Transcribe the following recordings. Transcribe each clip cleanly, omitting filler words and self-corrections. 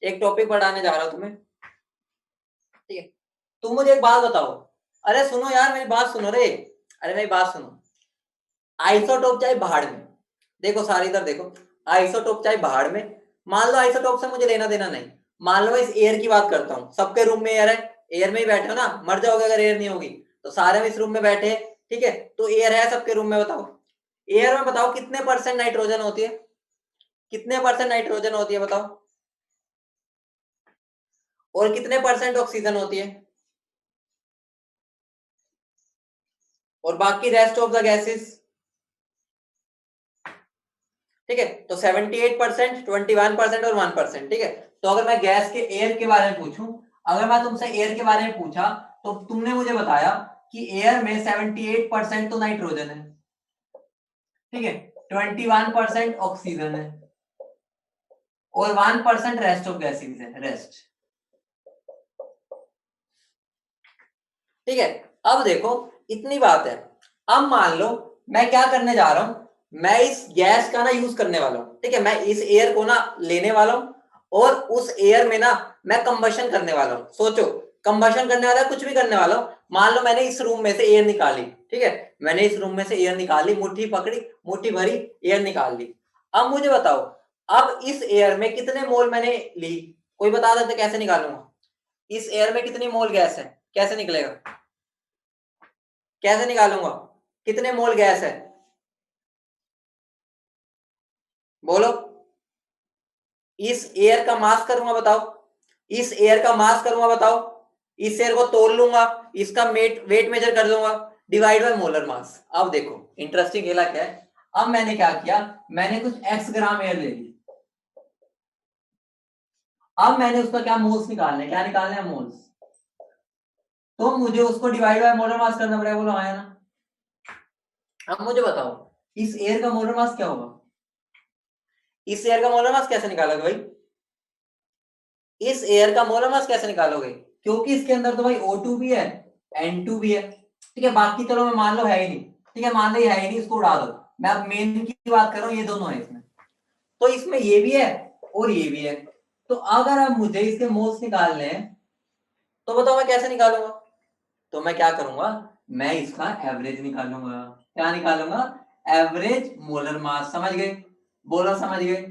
एक टॉपिक पढ़ाने जा रहा हूं तुम्हें, ठीक है। तुम मुझे एक बात बताओ, अरे सुनो यार मेरी बात सुनो रे, अरे मेरी बात सुनो। आइसोटोप चाहे भाड़ में, देखो सारी इधर देखो, आइसोटोप चाहे भाड़ में, मान लो आइसोटोप से मुझे लेना देना नहीं, मान लो मैं इस एयर की बात करता हूँ, सबके रूम में एयर है, एयर में ही बैठे हो ना, मर जाओगे अगर एयर नहीं होगी, तो सारे में इस रूम में बैठे हैं, ठीक है, तो एयर है सबके रूम में, बताओ एयर में बताओ कितने परसेंट नाइट्रोजन होती है, कितने परसेंट नाइट्रोजन होती है बताओ, और कितने परसेंट ऑक्सीजन होती है, और बाकी रेस्ट ऑफ द गैसेस, ठीक है, तो 78%, 21% और 1%, ठीक है। तो अगर मैं गैस के एयर के बारे में पूछूं, अगर मैं तुमसे एयर के बारे में पूछा, तो तुमने मुझे बताया कि एयर में 78% तो नाइट्रोजन है, ठीक है, 21% ऑक्सीजन है, और 1% रेस्ट ऑफ गैसेस है, रेस्ट, ठीक है। अब देखो इतनी बात है, अब मान लो मैं क्या करने जा रहा हूं, मैं इस गैस का ना यूज करने वाला हूं, ठीक है, मैं इस एयर को ना लेने वाला हूं, और उस एयर में ना मैं कंबशन करने वाला हूं, सोचो कंबशन करने वाला, कुछ भी करने वाला हूं, मान लो मैंने इस रूम में से एयर निकाली, ठीक है, मैंने इस रूम में से एयर निकाली, मुट्ठी पकड़ी, मुट्ठी भरी, एयर निकाल ली। अब मुझे बताओ, अब इस एयर में कितने मोल मैंने ली, कोई बता देते कैसे निकालूंगा, इस एयर में कितनी मोल गैस है, कैसे निकलेगा, कैसे निकालूंगा, कितने मोल गैस है, बोलो, इस एयर का मास करूंगा बताओ, इस एयर का मास करूंगा बताओ, इस एयर को तोड़ लूंगा, इसका वेट मेजर कर लूंगा, डिवाइड बाय मोलर मास। अब देखो इंटरेस्टिंग खेला क्या है, अब मैंने क्या किया, मैंने कुछ एक्स ग्राम एयर ले ली, अब मैंने उसका क्या मोल्स निकालने, क्या निकालने हैं मोल्स, तो मुझे उसको डिवाइड बाय मोलर मास करना पड़ेगा, बोलो हाँ या ना। अब मुझे बताओ इस एयर का मोलर मास क्या होगा, इस एयर का मोलर मास कैसे निकालोगे भाई, इस एयर का मोलर मास कैसे निकालोगे, क्योंकि इसके अंदर तो भाई O2 भी है, N2 भी है, ठीक है, बाकी चलो मैं मान लो है ही नहीं, ठीक है, मान लो ये है ही नहीं, इसको उड़ा दो, मैं अब मेन की बात कर रहा हूँ, ये दोनों है इसमें, तो इसमें ये भी है और ये भी है, तो अगर अब मुझे इसके मोल्स निकालने हैं, तो बताओ मैं कैसे निकालूंगा, तो मैं क्या करूंगा, मैं इसका एवरेज निकालूंगा, क्या निकालूंगा, एवरेज मोलर मास, समझ गए, बोलो समझ गए,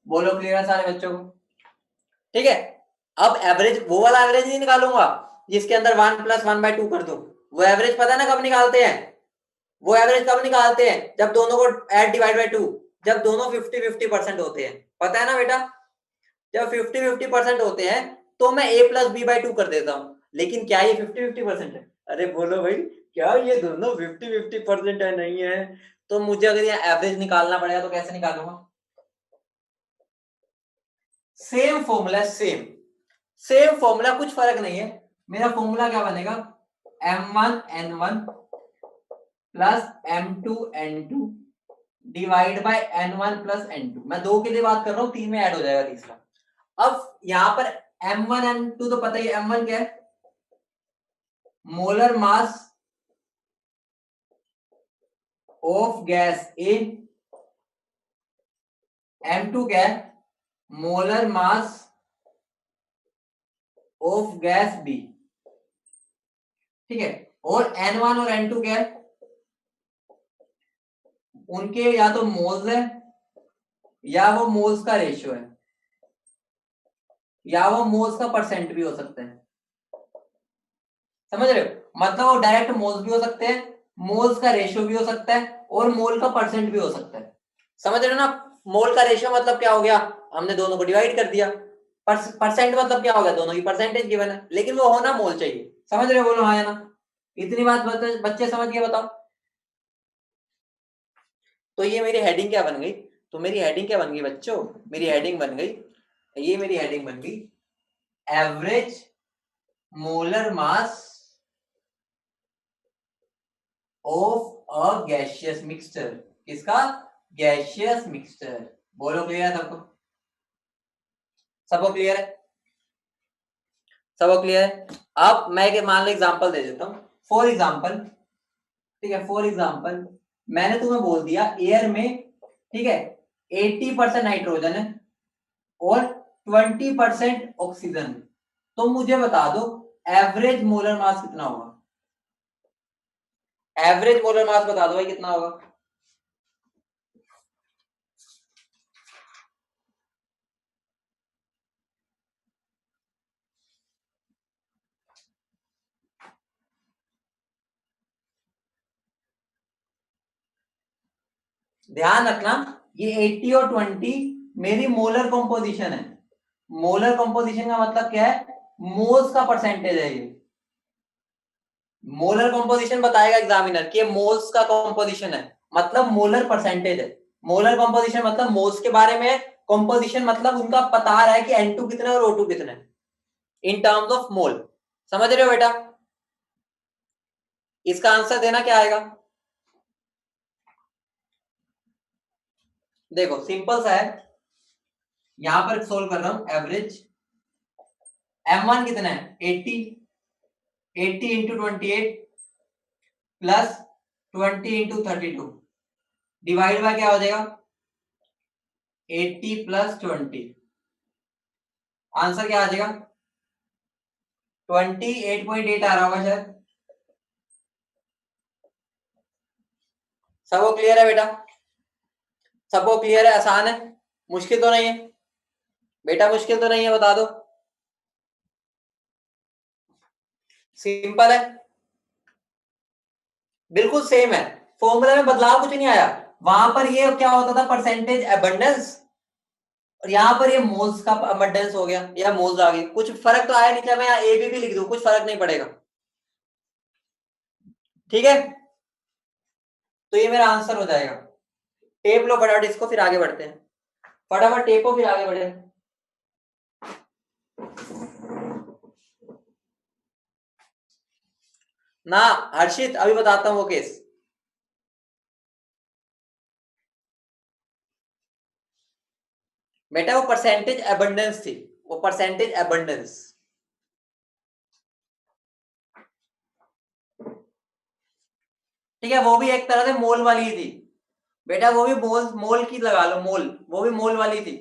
बोलो क्लियर है सारे बच्चों को, ठीक है। अब एवरेज वो वाला एवरेज नहीं निकालूंगा जिसके अंदर 1+1/2 कर दूं, वो एवरेज पता है ना कब निकालते हैं, वो एवरेज कब निकालते हैं, जब दोनों को ऐड डिवाइड बाय 2, जब दोनों 50-50% होते हैं, पता है ना बेटा, जब 50-50% होते हैं तो मैं A+B/2 कर देता हूं, लेकिन क्या ये 50-50% है, अरे बोलो भाई, क्या ये दोनों 50-50% है, नहीं है, तो मुझे अगर ये एवरेज निकालना पड़ेगा तो कैसे निकालूंगा, same formula, same same formula, कुछ फर्क नहीं है, मेरा फॉर्मूला क्या बनेगा, M1N1 plus M2N2 divide by N1 plus N2, मैं दो के लिए बात कर रहा हूं, तीन में ऐड हो जाएगा तीसरा। अब यहां पर M1N2 तो पता ही है, M1 क्या है, molar mass of gas A, M2 क्या है, molar mass of gas B, ठीक है, और N1 और N2 क्या है, उनके या तो मोल्स है या वो मोल्स का रेशियो है, या वो मोल्स का परसेंट भी हो सकता है, समझ रहे हो, मतलब वो डायरेक्ट मोल्स भी हो सकते हैं, मोल्स का रेशियो भी हो सकता है, और मोल का परसेंट भी हो सकता है, समझ रहे हो ना, मोल का रेशियो मतलब क्या हो गया, हमने दोनों को डिवाइड कर दिया, परसेंट मतलब क्या हो गया, दोनों की परसेंटेज गिवन है, लेकिन वो होना मोल चाहिए, समझ रहे हो, बोलो हाँ या ना, इतनी बात बच्चे समझ गए, बताओ। तो ये मेरी हेडिंग क्या बन गई, तो मेरी हेडिंग क्या बन गई बच्चों, मेरी हेडिंग बन गई, ये मेरी हेडिंग बन गई, average molar mass of a gaseous mixture, किसका, गैसियस मिक्सचर, बोलो क्लियर है सबको, सबको क्लियर है, सबको क्लियर है। अब मैं एक मान लो एग्जांपल दे देता हूं, फॉर एग्जांपल, ठीक है, फॉर एग्जांपल मैंने तुम्हें बोल दिया एयर में, ठीक है, 80% नाइट्रोजन है और 20% ऑक्सीजन। तो मुझे बता दो एवरेज मोलर मास कितना होगा? एवरेज मोलर मास बता दो भाई कितना होगा? ध्यान रखना ये 80 और 20 मेरी मोलर कंपोजिशन है। मोलर कंपोजिशन का मतलब क्या है? मोल्स का परसेंटेज है ये। मोलर कंपोजिशन बताएगा एग्जामिनर कि ये मोल्स का कंपोजिशन है, मतलब मोलर परसेंटेज है। मोलर कंपोजिशन मतलब मोल्स के बारे में, कंपोजिशन मतलब उनका पता आ रहा है कि N2 कितना है और O2 कितना है इन टर्म्स ऑफ मोल। समझ रहे हो बेटा? इसका आंसर देना क्या आएगा? देखो सिंपल सा है, यहां पर सोल्व कर रहा हूं। एवरेज M1 कितना है? 80। 80 into 28 plus 20 into 32 divide by क्या हो जाएगा? 80 प्लस 20। आंसर क्या आ जाएगा? 28.8 आ रहा होगा शायद। सबको क्लियर है बेटा? सबको क्लियर है? आसान है? मुश्किल तो नहीं है बेटा? मुश्किल तो नहीं है, बता दो। सिंपल है, बिल्कुल सेम है। फॉर्मूला में बदलाव कुछ नहीं आया। वहां पर ये क्या होता था? परसेंटेज एबंडेंस, और यहाँ पर ये मोल्स का अबंडेंस हो गया या मोल्स आ गए। कुछ फर्क तो आया नहीं, चाहे मैं यहाँ ए भी लिख दूं कुछ फर्क नहीं पड़ेगा। ठीक है, तो ये मेरा आंसर हो जाएगा। टेप लो फटाफट इसको, फिर आगे बढ़ते हैं। फटाफट टेपो फिर आगे बढ़े। ना हर्षित, अभी बताता हूँ वो केस। बेटा वो परसेंटेज एबंडेंस थी, वो परसेंटेज एबंडेंस। ठीक है, वो भी एक तरह से मोल वाली ही थी बेटा, वो भी मोल मोल की लगा लो, मोल, वो भी मोल वाली थी।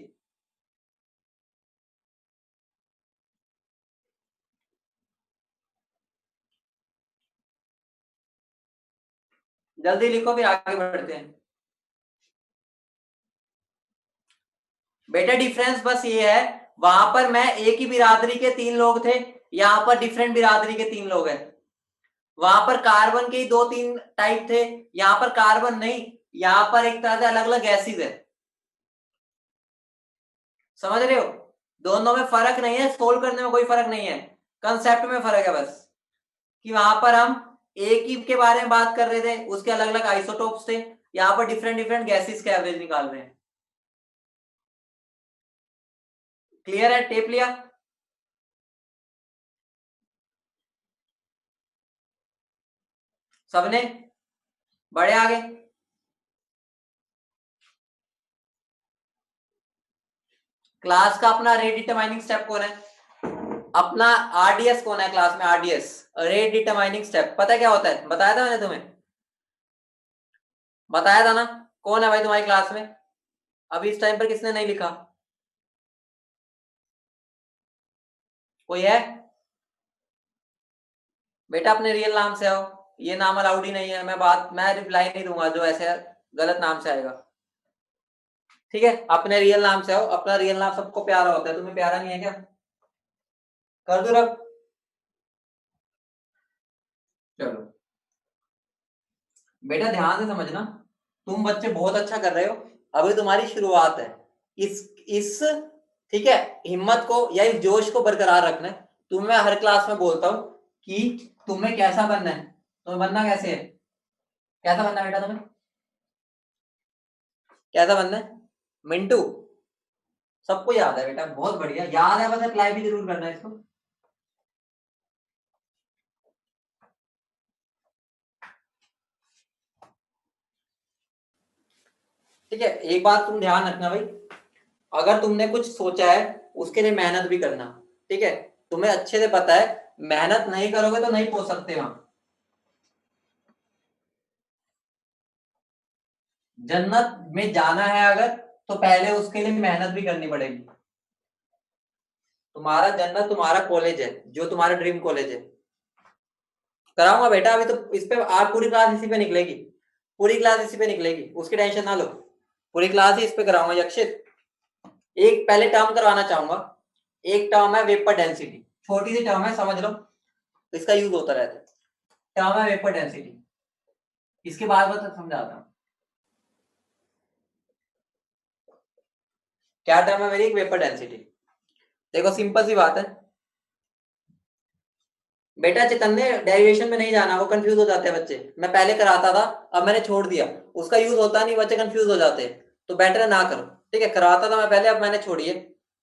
जल्दी लिखो फिर आगे बढ़ते हैं। बेटा डिफरेंस बस ये है, वहां पर मैं एक ही बिरादरी के 3 लोग थे, यहाँ पर डिफरेंट बिरादरी के 3 लोग हैं। वहां पर कार्बन के ही 2-3 टाइप थे, यहाँ पर कार्बन नहीं, यहाँ पर एक तरह से अलग अलग गैसेज है। समझ रहे हो? दोनों में फर्क नहीं है, सोल्व करने में कोई फर्क नहीं है, कंसेप्ट में फर्क है बस, कि वहां पर हम एक ही के बारे में बात कर रहे थे, उसके अलग अलग आइसोटोप्स थे। यहाँ पर डिफरेंट डिफरेंट गैसेस के एवरेज निकाल रहे हैं। क्लियर है? टेप लिया? सबने? बड़े आगे। क्लास का अपना रेट डिटरमाइनिंग स्टेप कौन है? अपना आरडीएस कौन है क्लास में? आरडीएस, रेट डिटरमाइनिंग स्टेप, पता है क्या होता है? बताया था मैंने तुम्हें, बताया था ना? कौन है भाई तुम्हारी क्लास में? अभी इस टाइम पर किसने नहीं लिखा? कोई है? बेटा अपने रियल नाम से आओ, ये नाम अलाउड ही नहीं है, मैं रिप्लाई नहीं दूंगा जो ऐसे गलत नाम से आएगा। ठीक है, अपने रियल नाम से आओ, अपना रियल नाम सबको प्यारा होता है, तुम्हें प्यारा नहीं है क्या? कर दो रब। चलो बेटा ध्यान से समझना, तुम बच्चे बहुत अच्छा कर रहे हो, अभी तुम्हारी शुरुआत है। इस ठीक है, हिम्मत को या इस जोश को बरकरार रखना है। तुम्हें मैं हर क्लास में बोलता हूँ कि तुम्हें कैसा बनना है, तुम्हें बनना कैसे है, कैसा बनना है बेटा तुम्हें? कैसा बनना है? मिंटू? सबको याद है बेटा, बहुत बढ़िया याद है, बस अप्लाई भी जरूर करना है इसको। ठीक है, एक बात तुम ध्यान रखना भाई, अगर तुमने कुछ सोचा है उसके लिए मेहनत भी करना। ठीक है, तुम्हें अच्छे से पता है, मेहनत नहीं करोगे तो नहीं पहुंच सकते वहां। जन्नत में जाना है अगर, तो पहले उसके लिए मेहनत भी करनी पड़ेगी। तुम्हारा जन्नत तुम्हारा कॉलेज है, जो तुम्हारा ड्रीम कॉलेज है। कराऊंगा बेटा, अभी तो इस पे आज पूरी क्लास इसी पे निकलेगी, पूरी क्लास इसी पे निकलेगी, उसकी टेंशन ना लो, पूरी क्लास ही इस पे कराऊंगा यक्षित। एक पहले टर्म करवाना चाहूंगा, एक टर्म है वेपर डेंसिटी, छोटी सी टर्म है समझ लो, इसका यूज होता रहता है, टर्म है वेपर डेंसिटी, इसके बाद बता समझाता हूँ। क्या टर्म है मेरी, एक वेपर डेंसिटी। देखो सिंपल सी बात है बेटा, चैतन्य डेरिवेशन में नहीं जाना, वो कंफ्यूज हो जाते हैं बच्चे, मैं पहले कराता था, अब मैंने छोड़ दिया, उसका यूज होता नहीं, बच्चे कंफ्यूज हो जाते हैं, तो बेटर है ना करो, ठीक है। कराता था मैं पहले, अब मैंने छोड़िए,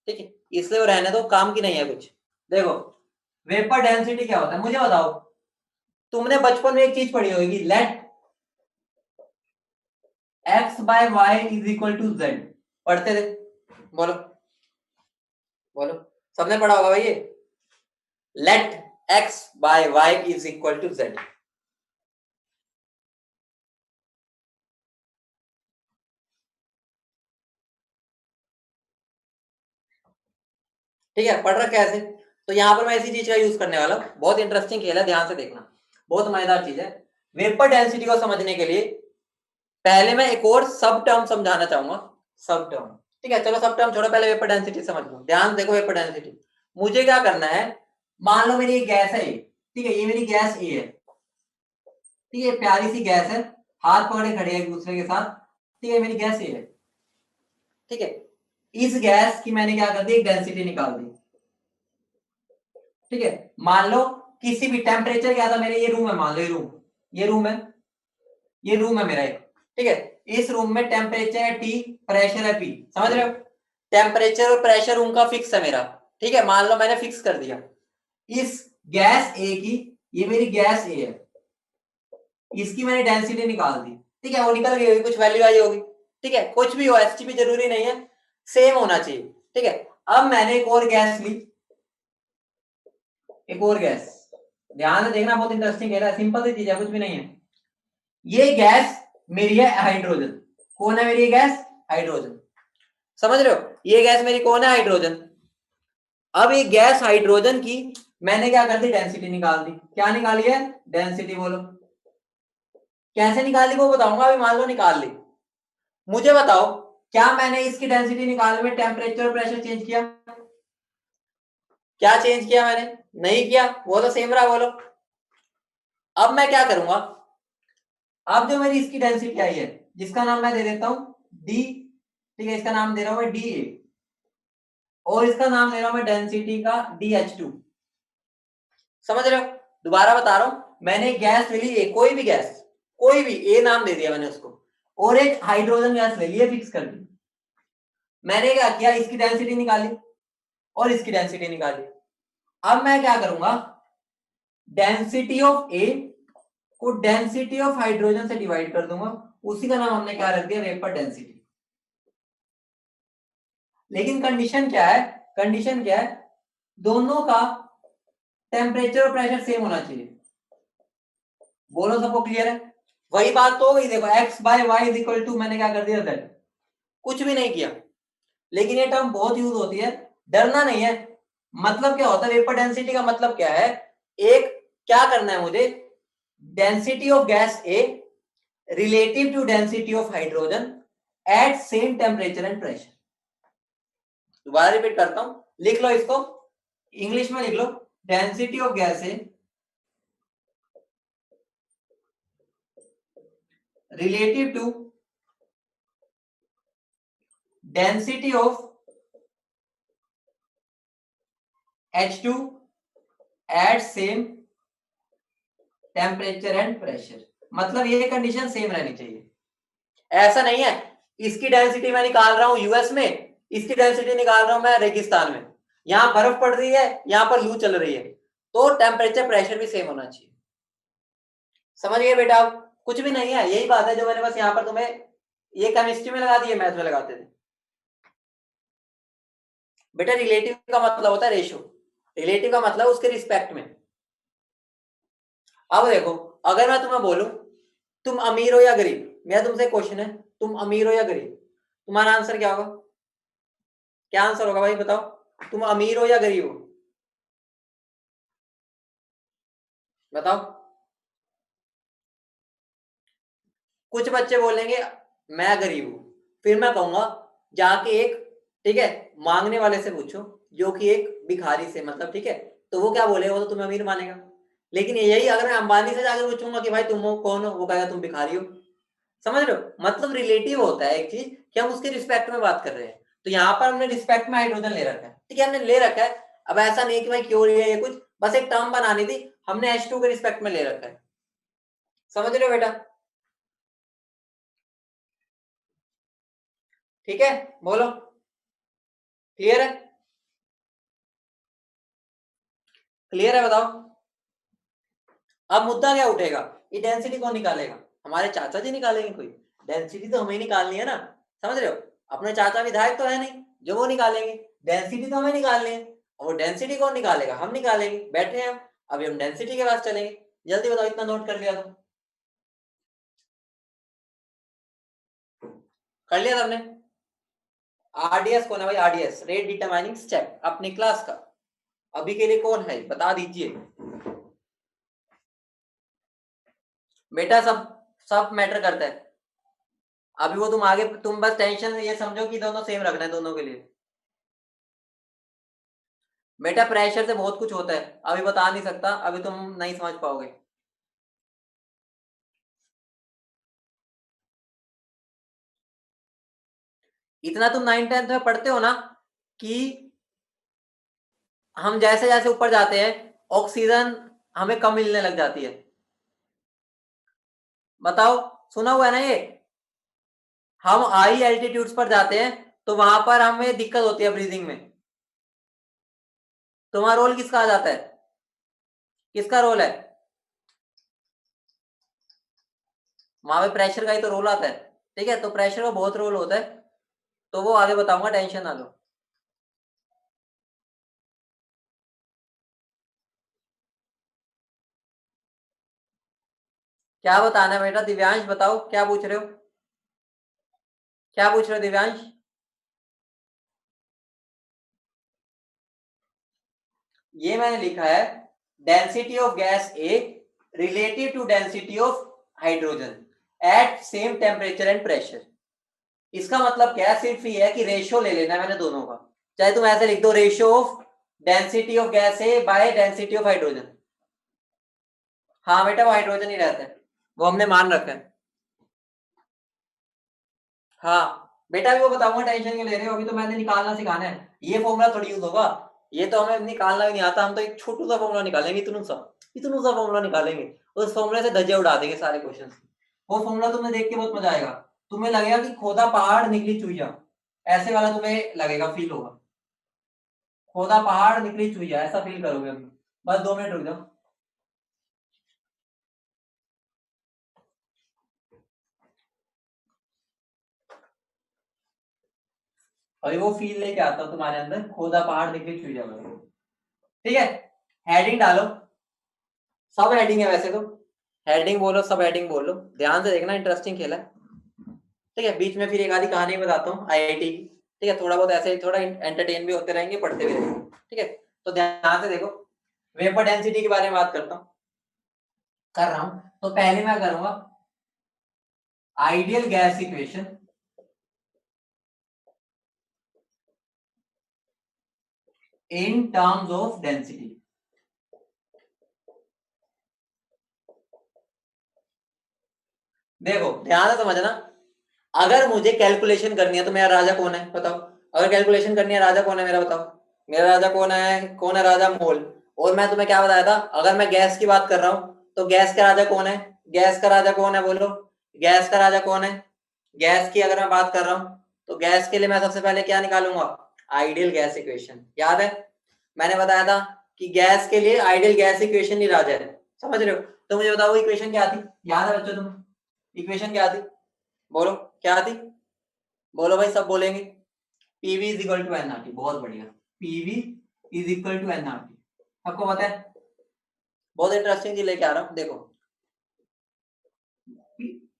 ठीक है, इसलिए वो रहने दो, काम की नहीं है कुछ। देखो वेपर डेंसिटी क्या होता है मुझे बताओ, तुमने बचपन में एक चीज पढ़ी होगी, let x by Y is equal to Z, पढ़ते थे, बोलो बोलो, सबने पढ़ा होगा भाई ये, let x by Y is equal to Z. ठीक है, पढ़ रखा है ऐसे। तो यहाँ पर मैं इसी चीज का यूज करने वाला हूँ, बहुत इंटरेस्टिंग खेल है, ध्यान से देखना, बहुत मजेदार चीज है। वेपर डेंसिटी को समझने के लिए पहले मैं एक और सब टर्म समझाना चाहूंगा, सब टर्म, ठीक है। चलो सब टर्म छोड़ो, पहले वेपर डेंसिटी समझ लो, ध्यान देखो वेपर डेंसिटी। मुझे क्या करना है, मान लो मेरी एक गैस है, ठीक है, ये मेरी गैस ए है, ठीक है, प्यारी सी गैस है, हाथ पकड़े खड़े हैं एक दूसरे के साथ, ठीक है, मेरी गैस ए है, ठीक है। इस गैस की मैंने क्या कर दी, एक डेंसिटी निकाल दी, ठीक है। मान लो किसी भी टेम्परेचर क्या था मेरे, ये रूम है, मान लो ये रूम, ये रूम है, ये रूम है मेरा एक, ठीक है। इस रूम में टेम्परेचर है टी, प्रेशर है पी, समझ रहे हो, टेम्परेचर और प्रेशर रूम का फिक्स है मेरा, ठीक है, मान लो मैंने फिक्स कर दिया। इस गैस ए की, ये मेरी गैस ए है, इसकी मैंने डेंसिटी निकाल दी, ठीक है, वो निकल गई होगी, कुछ वैल्यू आई होगी, ठीक है, कुछ भी हो, एसटीपी जरूरी नहीं है, सेम होना चाहिए, ठीक है। अब मैंने एक और गैस ली, एक और गैस, ध्यान से देखना, बहुत इंटरेस्टिंग है, सिंपल सी चीज है, कुछ भी नहीं है। ये गैस मेरी है हाइड्रोजन, कौन है मेरी ये गैस, हाइड्रोजन, समझ रहे हो, ये गैस मेरी कौन है, हाइड्रोजन। अब ये गैस हाइड्रोजन की मैंने क्या कर दी, डेंसिटी निकाल दी, क्या निकाली है, डेंसिटी, बोलो कैसे निकाली वो बताऊंगा, अभी मान लो निकाल ली। मुझे बताओ, क्या मैंने इसकी डेंसिटी निकालने में टेम्परेचर और प्रेशर चेंज किया, क्या चेंज किया मैंने, नहीं किया, वो तो सेम रहा, बोलो। अब मैं क्या करूंगा, अब जो मेरी इसकी डेंसिटी आई है, जिसका नाम मैं दे देता हूं डी, ठीक है, इसका नाम दे रहा हूं मैं डी ए, और इसका नाम दे रहा हूं मैं डेंसिटी का डी एच टू, समझ रहे हो, दोबारा बता रहा हूं, मैंने गैस ले ली ए, कोई भी गैस, कोई भी, ए नाम दे दिया मैंने उसको, और एक हाइड्रोजन गैस ले ली, फिक्स कर दी, मैंने क्या किया, इसकी डेंसिटी निकाली और इसकी डेंसिटी निकाली। अब मैं क्या करूंगा, डेंसिटी ऑफ ए को डेंसिटी ऑफ हाइड्रोजन से डिवाइड कर दूंगा, उसी का नाम हमने क्या रख दिया, वेपर डेंसिटी। लेकिन कंडीशन क्या है, कंडीशन क्या है, दोनों का टेम्परेचर और प्रेशर सेम होना चाहिए, बोलो सबको क्लियर है, वही बात तो हो गई, देखो x by Y is equal to, मैंने क्या कर दिया z, कुछ भी नहीं किया, लेकिन ये टर्म बहुत यूज होती है, डरना नहीं है। मतलब क्या होता है वेपर डेंसिटी का, मतलब क्या है, एक क्या करना है मुझे, density of gas A relative to density of hydrogen at same temperature and pressure. दोबारा रिपीट करता हूं, लिख लो इसको, इंग्लिश में लिख लो, density of gas A relative to density of H2 at same temperature and pressure, मतलब ये कंडीशन सेम रहनी चाहिए। ऐसा नहीं है इसकी डेंसिटी मैं निकाल रहा हूं यूएस में, इसकी डेंसिटी निकाल रहा हूं मैं रेगिस्तान में, यहां बर्फ पड़ रही है, यहां पर लू चल रही है, तो टेम्परेचर प्रेशर भी सेम होना चाहिए, समझ गए बेटा। आप कुछ भी नहीं है, यही बात है जो मैंने बस यहाँ पर तुम्हें, ये केमिस्ट्री में लगा दी है, मैथ में लगाते थे बेटा। रिलेटिव का मतलब होता है रेशियो, रिलेटिव का मतलब उसके रिस्पेक्ट में। अब देखो, अगर मैं तुम्हें बोलूं तुम अमीर हो या गरीब, मेरा तुमसे क्वेश्चन है, तुम अमीर हो या गरीब, तुम्हारा आंसर क्या होगा, क्या आंसर होगा भाई बताओ, तुम अमीर हो या गरीब हो? बताओ। कुछ बच्चे बोलेंगे मैं गरीब हूं, फिर मैं कहूंगा जाके एक, ठीक है, मांगने वाले से पूछो, जो कि एक भिखारी से, मतलब ठीक है, तो वो क्या बोलेगा, वो तो तुम्हें अमीर मानेगा। लेकिन यही अगर मैं अंबानी से जाकर पूछूंगा कि भाई तुम कौन हो, वो कहेगा तुम भिखारी हो। समझ रहे हो, मतलब रिलेटिव होता है एक चीज कि हम उसके रिस्पेक्ट में बात कर रहे हैं। तो यहाँ पर हमने रिस्पेक्ट में हाइड्रोजन ले रखा है, ठीक है, हमने ले रखा है। अब ऐसा नहीं कि भाई क्यों लिया ये कुछ, बस एक टर्म बनानी थी, हमने H2 के रिस्पेक्ट में ले रखा है। समझ रहे हो बेटा? ठीक है, बोलो, क्लियर है? क्लियर है, बताओ। अब मुद्दा क्या उठेगा, ये डेंसिटी कौन निकालेगा? हमारे चाचा जी निकालेंगे कोई? डेंसिटी तो हमें ही निकालनी है ना। समझ रहे हो, अपने चाचा विधायक तो है नहीं जो वो निकालेंगे, डेंसिटी तो हमें निकालनी है। और वो डेंसिटी कौन निकालेगा, हम निकालेंगे, बैठे हैं हम। अभी हम डेंसिटी के पास चलेंगे। जल्दी बताओ, इतना नोट कर लिया तो? कर लिया तुमने? आरडीएस कौन है भाई? आरडीएस, रेट डिटरमाइनिंग स्टेप, अपनी क्लास का अभी के लिए कौन है बता दीजिए बेटा। सब सब मैटर करता है। अभी वो तुम आगे, तुम बस टेंशन ये समझो कि दोनों सेम रखना है दोनों के लिए। बेटा प्रेशर से बहुत कुछ होता है, अभी बता नहीं सकता, अभी तुम नहीं समझ पाओगे। इतना तुम 9th 10th में पढ़ते हो ना कि हम जैसे जैसे ऊपर जाते हैं ऑक्सीजन हमें कम मिलने लग जाती है। बताओ, सुना हुआ है ना ये? हम हाई एल्टीट्यूड्स पर जाते हैं तो वहां पर हमें दिक्कत होती है ब्रीदिंग में। तुम्हारा रोल किसका आ जाता है? किसका रोल है? वहां पे प्रेशर का ही तो रोल आता है। ठीक है, तो प्रेशर का बहुत रोल होता है, तो वो आगे बताऊंगा, टेंशन ना लो। क्या बताना है बेटा? दिव्यांश बताओ, क्या पूछ रहे हो? क्या पूछ रहे हो दिव्यांश? ये मैंने लिखा है, density of gas A relative to density of hydrogen at same temperature and pressure. इसका मतलब क्या है, सिर्फ ये है कि रेशियो ले लेना है मैंने दोनों का। चाहे तुम ऐसे लिख दो, ratio of density of gas A by density of hydrogen. हाँ बेटा, वो हाइड्रोजन ही रहता है, वो हमने मान रखा है। हाँ बेटा, अभी वो बताऊंगा, टेंशन क्यों ले रहे हो, अभी तो मैंने निकालना सिखाना है, ये फॉर्मूला थोड़ी यूज होगा। ये तो हमें निकालना भी नहीं आता, हम तो एक छोटू सा फॉर्मूला निकालेंगे, इतनू सा फॉर्मूला निकालेंगे, उस फॉर्मूले से धज्जे उड़ा देंगे सारे क्वेश्चन। वो फॉर्मूला तुम्हें देख के बहुत मजा आएगा। तुम्हें लगेगा कि खोदा पहाड़ निकली चुईया, ऐसे वाला तुम्हें लगेगा, फील होगा। खोदा पहाड़ निकली चुईया, ऐसा फील करोगे अभी। बस 2 मिनट रुक जाओ। अभी वो फील लेके आता हूँ तुम्हारे अंदर, खोदा पहाड़ निकली चुईया वाला। ठीक है, हेडिंग डालो। सब हेडिंग है वैसे तो, हेडिंग बोलो, सब हेडिंग बोलो, ध्यान से देखना, इंटरेस्टिंग खेला है। ठीक है, बीच में फिर एक आधी कहानी बताता हूँ आईआईटी की। ठीक है, थोड़ा बहुत ऐसे ही थोड़ा एंटरटेन भी होते रहेंगे, पढ़ते भी रहेंगे। ठीक है, तो ध्यान से देखो, वेपर डेंसिटी के बारे में बात करता हूँ, कर रहा हूँ। तो पहले मैं करूंगा ideal gas equation in terms of density. देखो ध्यान से समझना, अगर मुझे कैलकुलेशन करनी है तो मेरा राजा कौन है बताओ? अगर कैलकुलेशन करनी है, राजा कौन है मेरा बताओ? मेरा राजा कौन है? कौन है राजा? मोल। और मैं तुम्हें क्या बताया था, अगर मैं गैस की बात कर रहा हूं तो गैस का राजा कौन है? गैस का राजा कौन है बोलो? गैस का राजा कौन है? गैस की अगर मैं बात कर रहा हूं तो गैस के लिए मैं सबसे पहले क्या निकालूंगा? Ideal gas equation. याद है, मैंने बताया था कि गैस के लिए आइडियल गैस इक्वेशन ही राजा है। समझ रहे हो? तो मुझे बताओ वो इक्वेशन क्या थी? याद है बच्चों तुम्हें? इक्वेशन क्या थी? बोलो क्या थी? बोलो भाई, सब बोलेंगे। PV is equal to nRT. बहुत बढ़िया, PV is equal to nRT. आपको पता है, बहुत इंटरेस्टिंग चीज लेके आ रहा हूं, देखो।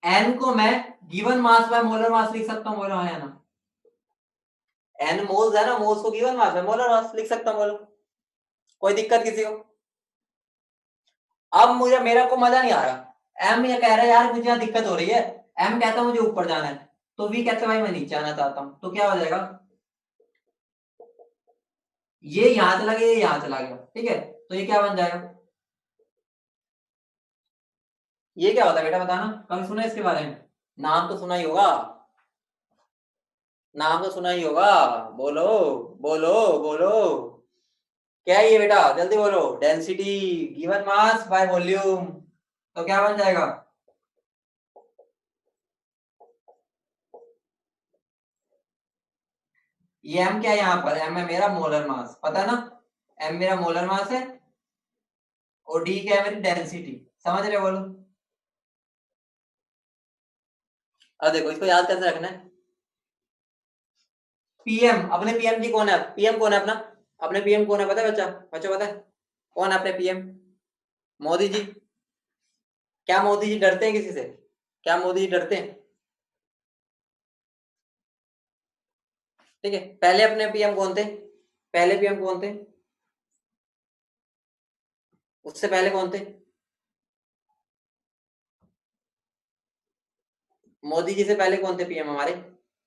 एन को मैं गिवन मास बाय मोलर मास लिख सकता हूँ, बोलो हाँ या ना? n मोल्स है ना, मोल्स को गिवन मास है, मोलर मास लिख सकता हूँ। बोलो कोई दिक्कत किसी को? अब मुझे मेरा को मजा नहीं आ रहा, m ये कह रहा है यार मुझे यहाँ दिक्कत हो रही है, m कहता है मुझे ऊपर जाना है, तो v कहता है भाई मैं नीचे आना चाहता हूँ, तो क्या हो जाएगा, ये यहां चला गया, ये यहां चला गया, ठीक है, तो ये क्या बन जाएगा, ये क्या होता है बेटा बताना, कभी सुना इसके बारे में? नाम तो सुना ही होगा, नाम तो सुना ही होगा, बोलो बोलो बोलो, क्या है ये बेटा, जल्दी बोलो, density given mass by volume, तो क्या बन जाएगा, ये m क्या है यहाँ पर, m है मेरा मोलर मास, पता है ना, m मेरा मोलर मास है और d क्या है मेरी डेंसिटी, समझ रहे हो? बोलो अब देखो इसको याद कैसे रखना है, पीएम, अपने पीएम जी कौन है, पीएम कौन है अपना, अपने पीएम कौन है पता है बच्चा, बच्चों पता है कौन है अपने पीएम? मोदी जी। क्या मोदी जी डरते हैं किसी से, क्या मोदी जी डरते हैं? ठीक है, पहले अपने पीएम कौन थे, पहले पीएम कौन थे, उससे पहले कौन थे? मोदी जी से पहले कौन थे पीएम हमारे,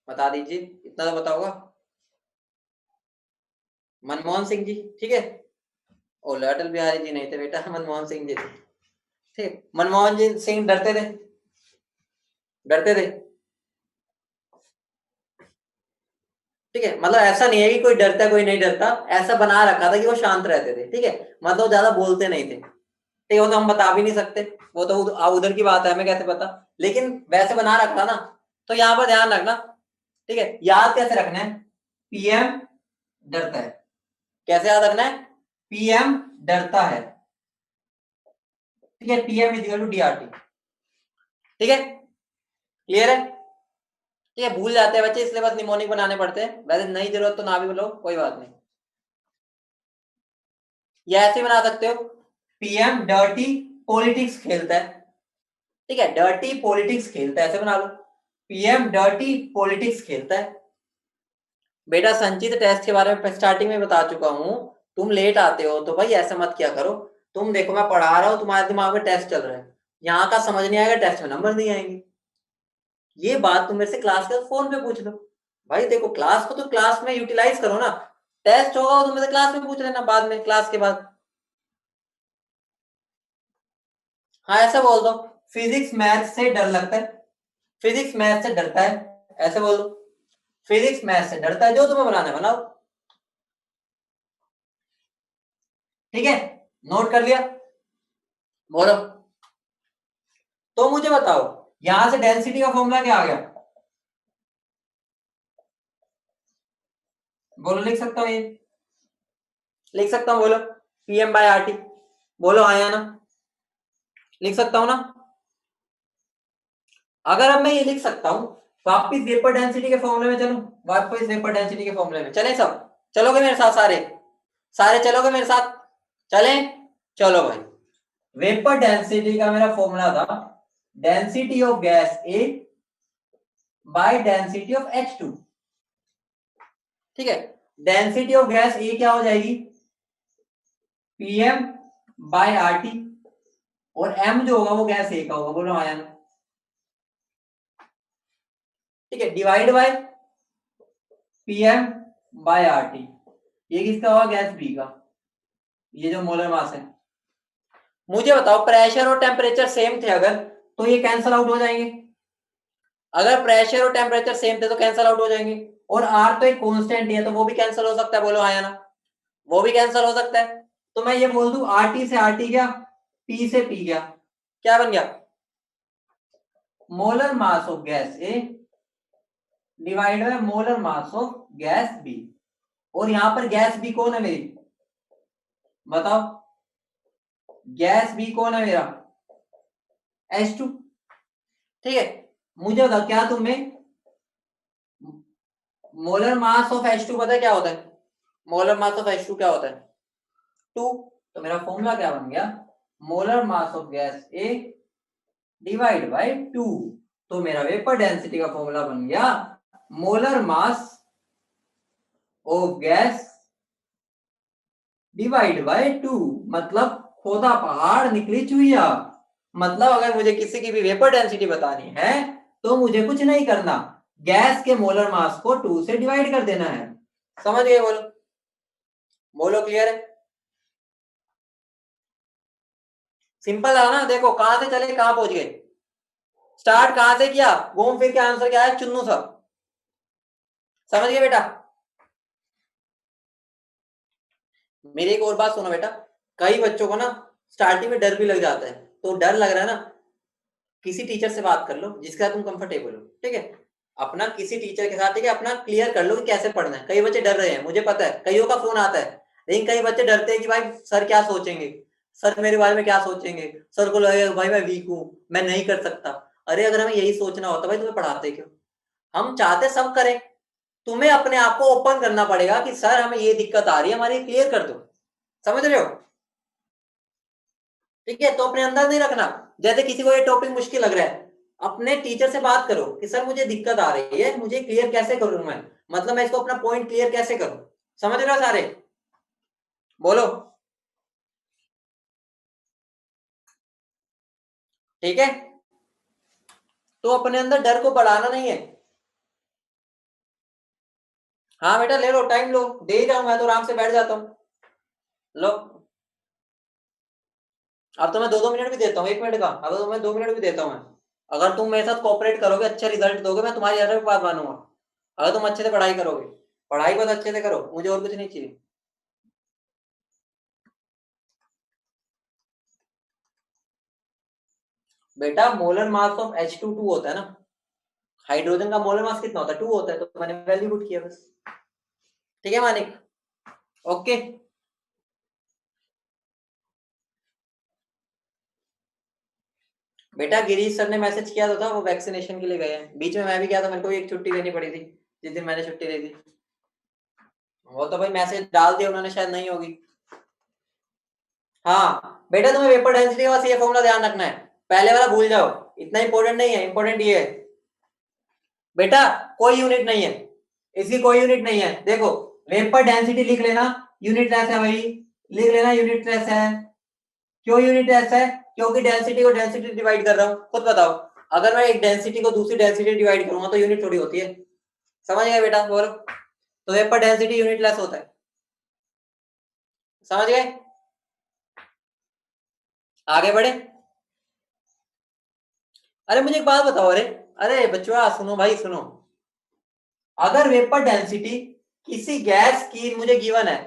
बता दीजिए, इतना तो पता होगा। मनमोहन सिंह जी, ठीक है, ओ अटल बिहारी जी नहीं थे बेटा, मनमोहन सिंह जी थे, ठीक, मनमोहन जी सिंह डरते थे, डरते थे, ठीक है, मतलब ऐसा नहीं है कि कोई डरता कोई नहीं डरता, ऐसा बना रखा था कि वो शांत रहते थे, ठीक है, मतलब ज्यादा बोलते नहीं थे, ठीक है, वो तो हम बता भी नहीं सकते, वो तो उधर की बात है, हमें कैसे पता, लेकिन वैसे बना रखा ना, तो यहाँ पर ध्यान रखना, ठीक है, याद कैसे रखना है, पीएम डरता है, कैसे याद रखना है, पीएम डरता है, ठीक है, PM is equal to dRT, ठीक है, क्लियर है, ठीक है, भूल जाते हैं बच्चे इसलिए बस निमोनिक बनाने पड़ते हैं, वैसे नहीं जरूरत तो ना भी बोलो कोई बात नहीं, या ऐसे बना सकते हो, पीएम डर्टी पॉलिटिक्स खेलता है, ठीक है, डर्टी पॉलिटिक्स खेलता है, ऐसे बना लो, पीएम डर्टी पॉलिटिक्स खेलता है। बेटा संचित टेस्ट के बारे में स्टार्टिंग में बता चुका हूं, तुम लेट आते हो तो भाई ऐसा मत किया करो, तुम देखो मैं पढ़ा रहा हूं, तुम्हारे दिमाग में टेस्ट चल रहा है, यहाँ का समझ नहीं आएगा, टेस्ट में नंबर नहीं आएंगे, ये बात तुम मेरे से क्लास के फोन पे पूछ लो, भाई देखो क्लास को तो क्लास में यूटिलाइज करो ना, टेस्ट होगा तो मेरे से क्लास में पूछ लेना बाद में, क्लास के बाद, हाँ ऐसा बोल दो, फिजिक्स मैथ से डर लगता है, फिजिक्स मैथ से डरता है, ऐसे बोल दो, फिजिक्स मैथ से डरता है, जो तुम्हें बनाना है बनाओ, ठीक है, नोट कर लिया, बोलो, तो मुझे बताओ यहां से डेंसिटी का फॉर्मूला क्या आ गया, बोलो, लिख सकता हूँ ये, लिख सकता हूँ, बोलो, पीएम बाय आर टी, बोलो आया ना, लिख सकता हूँ ना, अगर अब मैं ये लिख सकता हूँ, वापिस वेपर डेंसिटी के फॉर्मूले में चलो, वापिस वेपर डेंसिटी के फॉर्मूले में चले सब, चलोगे मेरे साथ सारे, सारे चलोगे मेरे साथ, चले, चलो भाई, वेपर डेंसिटी का मेरा फॉर्मूला था density of gas A by density of H2, ठीक है, डेंसिटी ऑफ गैस ए क्या हो जाएगी, पीएम बाय आरटी, और m जो होगा वो गैस ए का होगा, बोलो आयन, ठीक है, divide by PM by RT, ये किसका होगा, गैस बी का, ये जो मोलर मास है, मुझे बताओ प्रेशर और टेम्परेचर सेम थे अगर, तो ये कैंसल आउट हो जाएंगे, अगर प्रेशर और टेम्परेचर सेम थे तो कैंसल आउट हो जाएंगे, और आर तो एक कांस्टेंट है तो वो भी कैंसिल हो सकता है, बोलो हाँ या ना, वो भी कैंसिल हो सकता है, तो मैं ये बोल दूं आरटी से आरटी गया, पी से पी गया, क्या बन गया, molar mass of gas A divide by molar mass of gas B, और यहां पर गैस बी कौन है मेरी, बताओ, गैस बी कौन है मेरा, H2, ठीक है, मुझे बताओ क्या तुम्हें मोलर मास ऑफ H2 पता है क्या होता है, मोलर मास ऑफ H2 क्या होता है, 2, तो मेरा फॉर्मूला क्या बन गया, molar mass of gas A divide bye 2, तो मेरा वेपर डेंसिटी का फॉर्मूला बन गया molar mass of gas divide by 2, मतलब खोदा पहाड़ निकली चुहिया। मतलब अगर मुझे किसी की भी वेपर डेंसिटी बतानी है तो मुझे कुछ नहीं करना, गैस के मोलर मास को 2 से डिवाइड कर देना है। समझ गए? बोलो बोलो, क्लियर है? सिंपल है ना? देखो कहां से चले कहां पहुंच गए, स्टार्ट कहां से किया, घूम फिर के आंसर क्या है, चुन्नू सा। समझ गए बेटा? मेरी एक और बात सुनो बेटा, कई बच्चों को ना स्टार्टिंग में डर भी लग जाता है, तो डर लग रहा है ना, किसी टीचर से बात कर लो जिसके साथ तुम कंफर्टेबल हो, ठीक है? अपना किसी टीचर के साथ, ठीक है, अपना क्लियर कर लो कि कैसे पढ़ना है। कई बच्चे डर रहे हैं, मुझे पता है, कईयों का फोन आता है, लेकिन कई बच्चे डरते हैं कि भाई सर क्या सोचेंगे, सर मेरे बारे में क्या सोचेंगे, सर को लगेगा भाई मैं वीक हूँ, मैं नहीं कर सकता। अरे अगर हमें यही सोचना होता भाई तुम्हें पढ़ाते क्यों? हम चाहते सब करें, तुम्हें अपने आप को ओपन करना पड़ेगा कि सर हमें ये दिक्कत आ रही है, हमारी क्लियर कर दो। समझ रहे हो? ठीक है, तो अपने अंदर नहीं रखना। जैसे किसी को ये टॉपिक मुश्किल लग रहा है, अपने टीचर से बात करो कि सर मुझे दिक्कत आ रही है, मुझे क्लियर कैसे करूं मैं, मतलब मैं इसको अपना पॉइंट क्लियर कैसे करूं। समझ रहे हो सारे? बोलो। ठीक है, तो अपने अंदर डर को बढ़ाना नहीं है। हाँ बेटा ले लो, टाइम लो, दे ही जाऊं मैं तो, आराम से बैठ जाता हूँ। लो, अब तो मैं 2-2 मिनट भी देता हूँ, 1 मिनट का अब तो मैं 2 मिनट भी देता हूँ मैं। अगर तुम मेरे साथ कोऑपरेट करोगे, अच्छे रिजल्ट दोगे, मैं तुम्हारी हर बात मानूंगा। अगर तुम अच्छे से पढ़ाई करोगे, पढ़ाई बस अच्छे से करो, मुझे और कुछ नहीं चाहिए। बेटा मोलर मास ऑफ H2 2 होता है ना, हाइड्रोजन का मोलर मास कितना होता है, 2 होता है, तो मैंने वैल्यू पुट किया बस। ठीक है मानिक? ओके। बेटा गिरीश सर ने मैसेज किया था वो वैक्सीनेशन के लिए गए हैं, बीच में मैं भी गया था, मेरे को भी एक छुट्टी लेनी पड़ी थी जिस दिन मैंने छुट्टी ली थी। वो तो भाई मैसेज डाल दिया उन्होंने, शायद नहीं होगी। हाँ बेटा तुम्हें वेपर डेंसिटी का बस ये फॉर्मूला ध्यान रखना है, पहले वाला भूल जाओ, इतना इंपॉर्टेंट नहीं है, इंपॉर्टेंट ये है बेटा, कोई यूनिट नहीं है, इसकी कोई यूनिट नहीं है। देखो वेपर डेंसिटी लिख लेना, यूनिट लेस है भाई, लिख लेना यूनिट लेस है। क्यों यूनिट लेस है? क्योंकि डेंसिटी को डेंसिटी डिवाइड कर रहा हूं, खुद बताओ। अगर मैं एक डेंसिटी को दूसरी डेंसिटी डिवाइड करूंगा तो यूनिट थोड़ी होती है। समझ गए बेटा? बोलो। तो वेपर डेंसिटी यूनिट लेस होता है। समझ गए? आगे बढ़े? अरे मुझे एक बात बताओ, अरे अरे बच्चों सुनो भाई सुनो, अगर वेपर डेंसिटी किसी गैस की मुझे गिवन है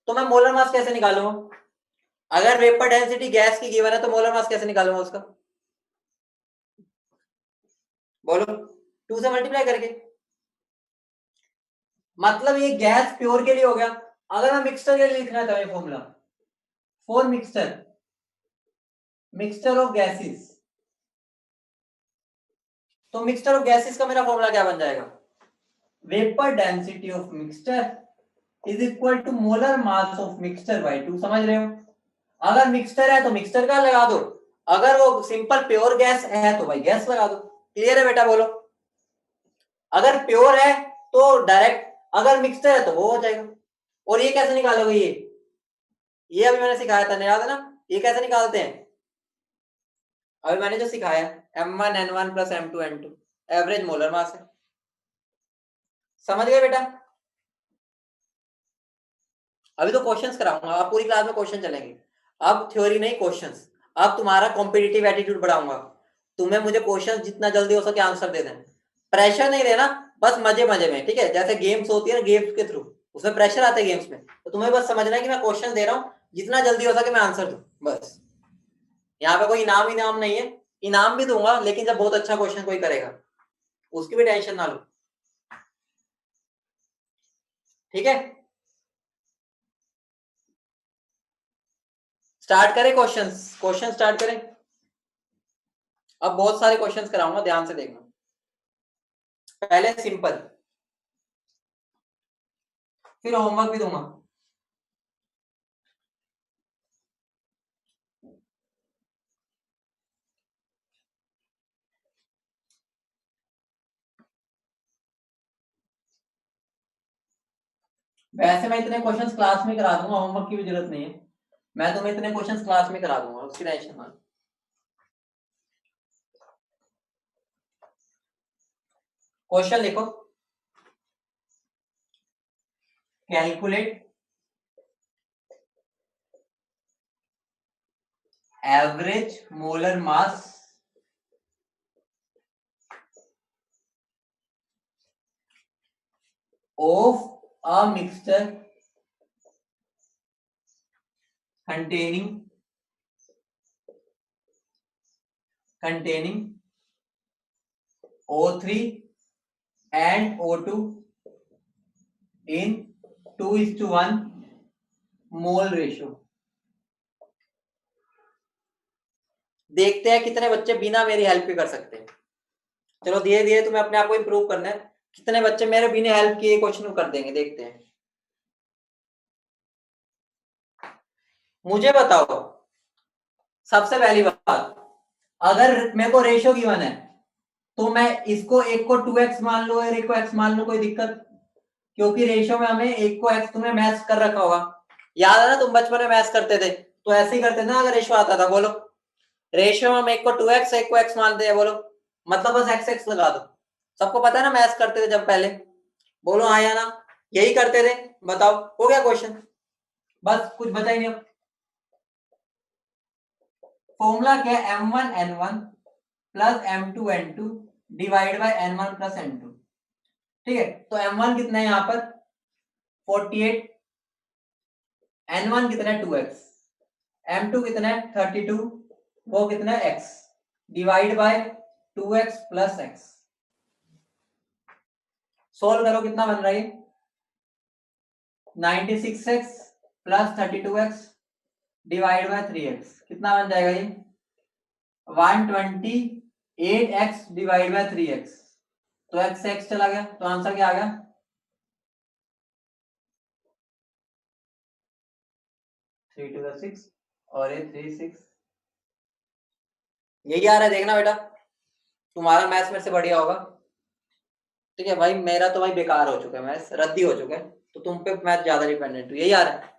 तो मैं मोलर मास कैसे निकालूंगा? अगर वेपर डेंसिटी गैस की गिवन है तो मोलर मास कैसे निकालूंगा उसका? बोलो, 2 से मल्टीप्लाई करके। मतलब ये गैस प्योर के लिए हो गया। अगर मैं मिक्सचर के लिए लिखना चाहूँ formula for mixture, mixture of gases, तो मिक्सचर ऑफ गैसेस का मेरा फॉर्मूला क्या बन जाएगा? Vapour density of mixture is equal to molar mass of mixture by 2। समझ रहे हो? अगर मिक्सचर है तो मिक्सचर का लगा दो, अगर वो सिंपल प्योर गैस है तो भाई गैस लगा दो। क्लियर है बेटा? बोलो। अगर प्योर है तो डायरेक्ट, अगर मिक्सचर है तो वो हो जाएगा। और ये कैसे निकालोगे? ये अभी मैंने सिखाया था, याद है ना? ये कैसे निकालते हैं? अभी मैंने जो सिखाया, M1N1 plus M2N2 average molar mass है। समझ गए बेटा? अभी तो क्वेश्चंस कराऊंगा, आप पूरी क्लास में क्वेश्चन चलेंगे, अब थ्योरी नहीं क्वेश्चंस। अब तुम्हारा कॉम्पिटिटिव एटीट्यूड बढ़ाऊंगा, तुम्हें मुझे क्वेश्चन जितना जल्दी हो सके आंसर दे देना, प्रेशर नहीं देना, बस मजे मजे में, ठीक है? जैसे गेम्स होती है ना, गेम्स के थ्रू उसमें प्रेशर आता है गेम्स में, तो तुम्हें बस समझना है कि मैं क्वेश्चन दे रहा हूँ, जितना जल्दी हो सके मैं आंसर दूं बस। यहाँ पे कोई इनाम इनाम नहीं है, इनाम भी दूंगा लेकिन जब बहुत अच्छा क्वेश्चन कोई करेगा, उसकी भी टेंशन ना लो। ठीक है, स्टार्ट करें क्वेश्चंस, क्वेश्चन स्टार्ट करें। अब बहुत सारे क्वेश्चंस कराऊंगा, ध्यान से देखना। पहले सिंपल, फिर होमवर्क भी दूंगा। वैसे मैं इतने क्वेश्चंस क्लास में करा दूंगा, होमवर्क की भी जरूरत नहीं है, मैं तुम्हें इतने क्वेश्चंस क्लास में करा दूंगा, उसकी टेंशन मत। क्वेश्चन लिखो, calculate average molar mass of a mixture containing O3 and O2 in 2:1 mole ratio. देखते हैं कितने बच्चे बिना मेरी हेल्प के कर सकते हैं। चलो धीरे धीरे तुम्हें अपने आप को इंप्रूव करना है, कितने बच्चे मेरे बिना हेल्प किए क्वेश्चन कर देंगे, देखते हैं। मुझे बताओ सबसे पहली बात, अगर मेरे को रेशियो गिवन है तो मैं इसको एक को 2x मान लो और एक को x मान लो, कोई दिक्कत? क्योंकि रेशियो में हमें एक को x तुमने मैच कर रखा होगा, याद है ना तुम बचपन में मैच करते थे तो ऐसे ही करते थे ना, अगर रेशियो आता था। बोलो रेशियो में हम एक को 2x एक को x मानते हैं, बोलो मतलब बस x x लगा दो। सबको पता है ना मैच करते थे जब पहले, बोलो हाँ या ना, यही करते थे। बताओ हो गया क्वेश्चन, बस कुछ बचा ही नहीं। फॉर्मूला क्या है, m1n1 plus m2n2 divide by n1 plus n2। ठीक है, तो m1 कितना है यहाँ पर 48, n1 कितना है 2x, m2 कितना है 32, वो कितना है x, divide by 2x plus x। Solve करो कितना बन रहा है 96x plus 32x divide by 3x, कितना बन जाएगा ये 128x डिवाइड बाय 3x। तो x से x चला गया, तो आंसर क्या आ गया 3 to the 6 और ये 3 6। यही आ रहा है, देखना बेटा तुम्हारा मैथ्स मेरे से बढ़िया होगा। ठीक है भाई, मेरा तो भाई बेकार हो चुका है, मैथ्स रद्दी हो चुका है, तो तुम पे मैथ ज्यादा डिपेंडेंट हूँ, यही आ रहा है।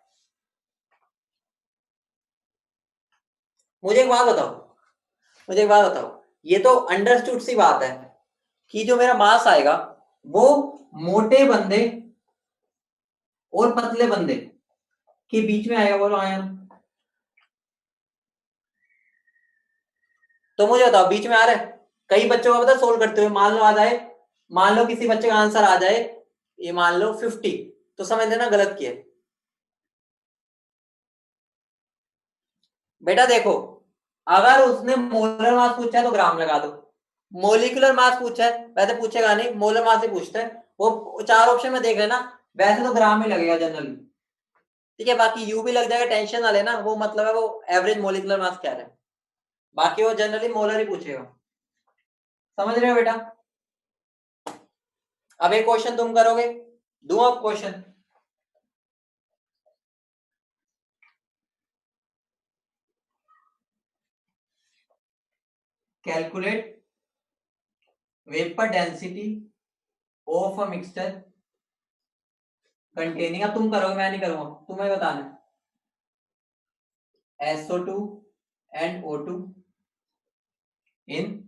मुझे एक बात बताओ, मुझे एक बात बताओ, ये तो अंडरस्टूड सी बात है कि जो मेरा मास आएगा वो मोटे बंदे और पतले बंदे के बीच में आएगा, बोलो आया। तो मुझे बताओ बीच में आ रहा है, कई बच्चों का पता सोल्व करते हुए मान लो आ जाए, मान लो किसी बच्चे का आंसर आ जाए ये मान लो 50, तो समझ लेना गलत किया बेटा। देखो अगर उसने मोलर मास पूछा है तो ग्राम लगा दो, मोलिकुलर मास पूछा है वैसे पूछेगा नहीं, मोलर मास ही पूछता है, वो चार ऑप्शन में देख लेना, वैसे तो ग्राम ही लगेगा जनरली। ठीक है, बाकी यू भी लग जाएगा, टेंशन ना लेना, वो मतलब है वो एवरेज मोलिकुलर मास क्या है, बाकी वो जनरली मोलर ही पूछेगा। समझ रहे हो बेटा? अब एक क्वेश्चन तुम करोगे, दूं अब question? Calculate vapour density of a mixture containing, अब तुम करोगे मैं नहीं करूंगा, तुम्हें बताना है SO2 and O2 in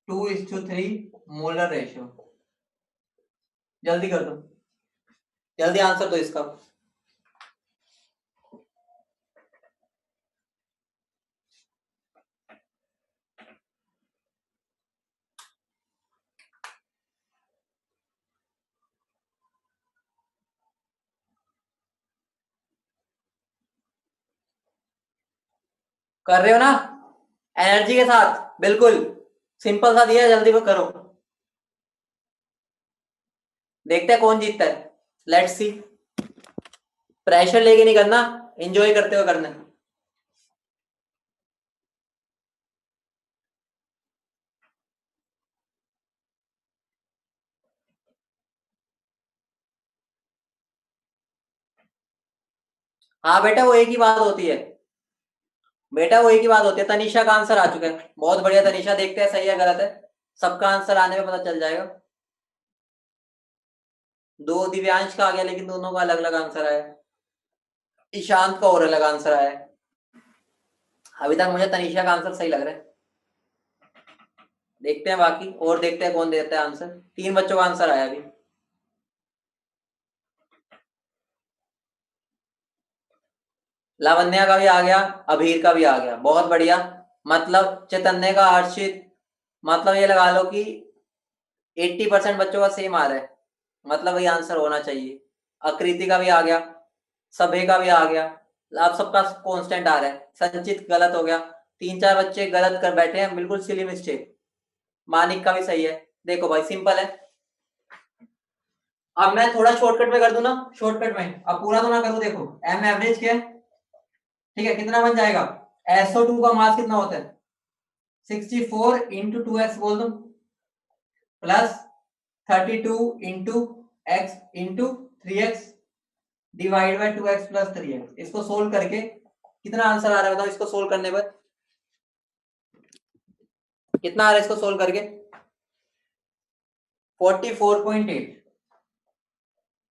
2:3 molar ratio. जल्दी कर दो, जल्दी आंसर दो इसका। कर रहे हो ना एनर्जी के साथ, बिल्कुल सिंपल सा दिया है, जल्दी वो करो, देखते हैं कौन जीतता है, लेट्स सी। प्रेशर लेके नहीं करना, एंजॉय करते हुए करना है। हाँ बेटा वो एक ही बात होती है, बेटा वो एक ही बात होती है। तनीषा का आंसर आ चुका है, बहुत बढ़िया तनीषा, देखते हैं सही है गलत है, सबका आंसर आने में पता चल जाएगा। दो दिव्यांश का आ गया, लेकिन दोनों का अलग अलग आंसर आया। ईशांत का और अलग आंसर आया। अभी तक मुझे तनीषा का आंसर सही लग रहा है। देखते हैं बाकी, और देखते हैं कौन देता है आंसर। 3 बच्चों का आंसर आया अभी। लावण्या का भी आ गया, अभीर का भी आ गया, बहुत बढ़िया। मतलब चैतन्य का, हर्षित, मतलब ये लगा लो कि 80% बच्चों का सेम आ रहा है, मतलब वही आंसर होना चाहिए। आकृति का भी आ गया, सभे का भी आ गया, आप सबका कांस्टेंट आ रहा है। संचित गलत हो गया, 3-4 बच्चे गलत कर बैठे हैं, बिल्कुल सिली मिस्टेक। मानिक का भी सही है। देखो भाई सिंपल है। अब मैं थोड़ा शॉर्टकट में कर दूं ना, शॉर्टकट में, अब पूरा तो ना करूं। देखो एम एवरेज क्या है, ठीक है, कितना बन जाएगा। SO2 का मास कितना होता है, 64 इंटू 2x बोल दो, plus 32 into x into 3x divide by 2x plus 3x। इसको सोल्व करके कितना आंसर आ रहा है बताओ। इसको सोल्व करने पर कितना आ रहा है, इसको सोल्व करके 44.8।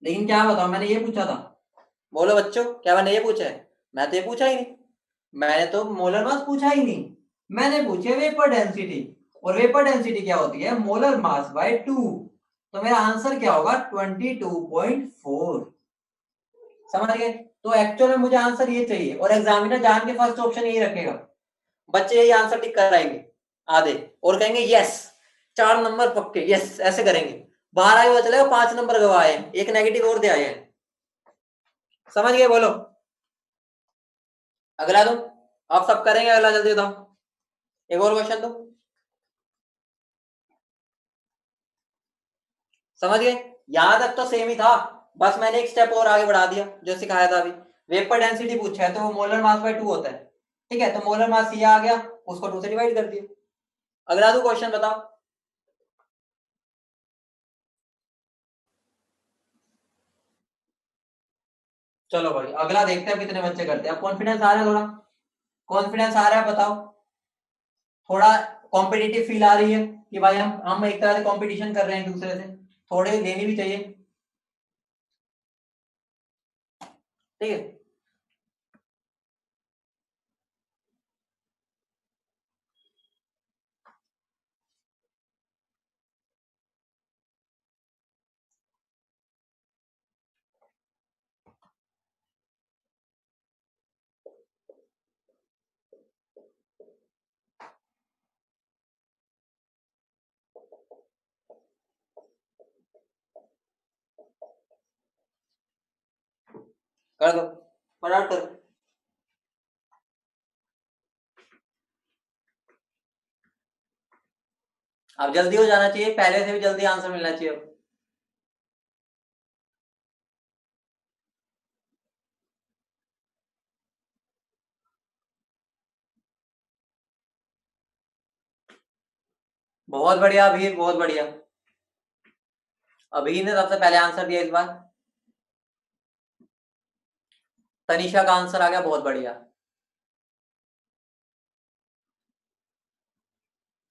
लेकिन क्या बताओ, मैंने ये पूछा था। बोलो बच्चों, क्या मैंने ये पूछा है? मैं तो ये पूछा ही नहीं। मैंने तो मोलर मास पूछा ही नहीं। मैंने पूछे वेपर डेंसिटी, और वेपर डेंसिटी क्या होती है, मोलर मास बाय 2। तो मेरा आंसर क्या होगा, 22.4। समझ गए? तो एक्चुअल में मुझे आंसर ये चाहिए, और एग्जामिनर जान के फर्स्ट ऑप्शन यही रखेगा। बच्चे यही आंसर टिक कराएंगे आधे, और कहेंगे यस 4 नंबर पक्के, यस ऐसे करेंगे। बाहर आए हुआ चलेगा 5 नंबर गवाए हैं, एक नेगेटिव और दे आए हैं। समझ गए? बोलो अगला दो। आप सब करेंगे अगला, जल्दी बताओ। एक और क्वेश्चन दो। समझ गए? यहां तक तो सेम ही था, बस मैंने एक स्टेप और आगे बढ़ा दिया जो सिखाया था अभी। वेपर डेंसिटी पूछा है तो वो मोलर मास बाय 2 होता है, ठीक है। तो मोलर मास ये आ गया, उसको 2 से डिवाइड कर दिया। अगला दो क्वेश्चन बताओ। चलो भाई अगला देखते हैं कितने बच्चे करते हैं। अब कॉन्फिडेंस आ रहा है, थोड़ा कॉन्फिडेंस आ रहा है, बताओ। थोड़ा कॉम्पिटिटिव फील आ रही है कि भाई हम एक तरह से कंपटीशन कर रहे हैं एक दूसरे से, थोड़े लेनी भी चाहिए, ठीक है। कर दो, फटाफट करो। अब जल्दी हो जाना चाहिए, पहले से भी जल्दी आंसर मिलना चाहिए अब। बहुत बढ़िया अभी, बहुत बढ़िया। अभी ने सबसे पहले आंसर दिया इस बार। तनीषा का आंसर आ गया, बहुत बढ़िया।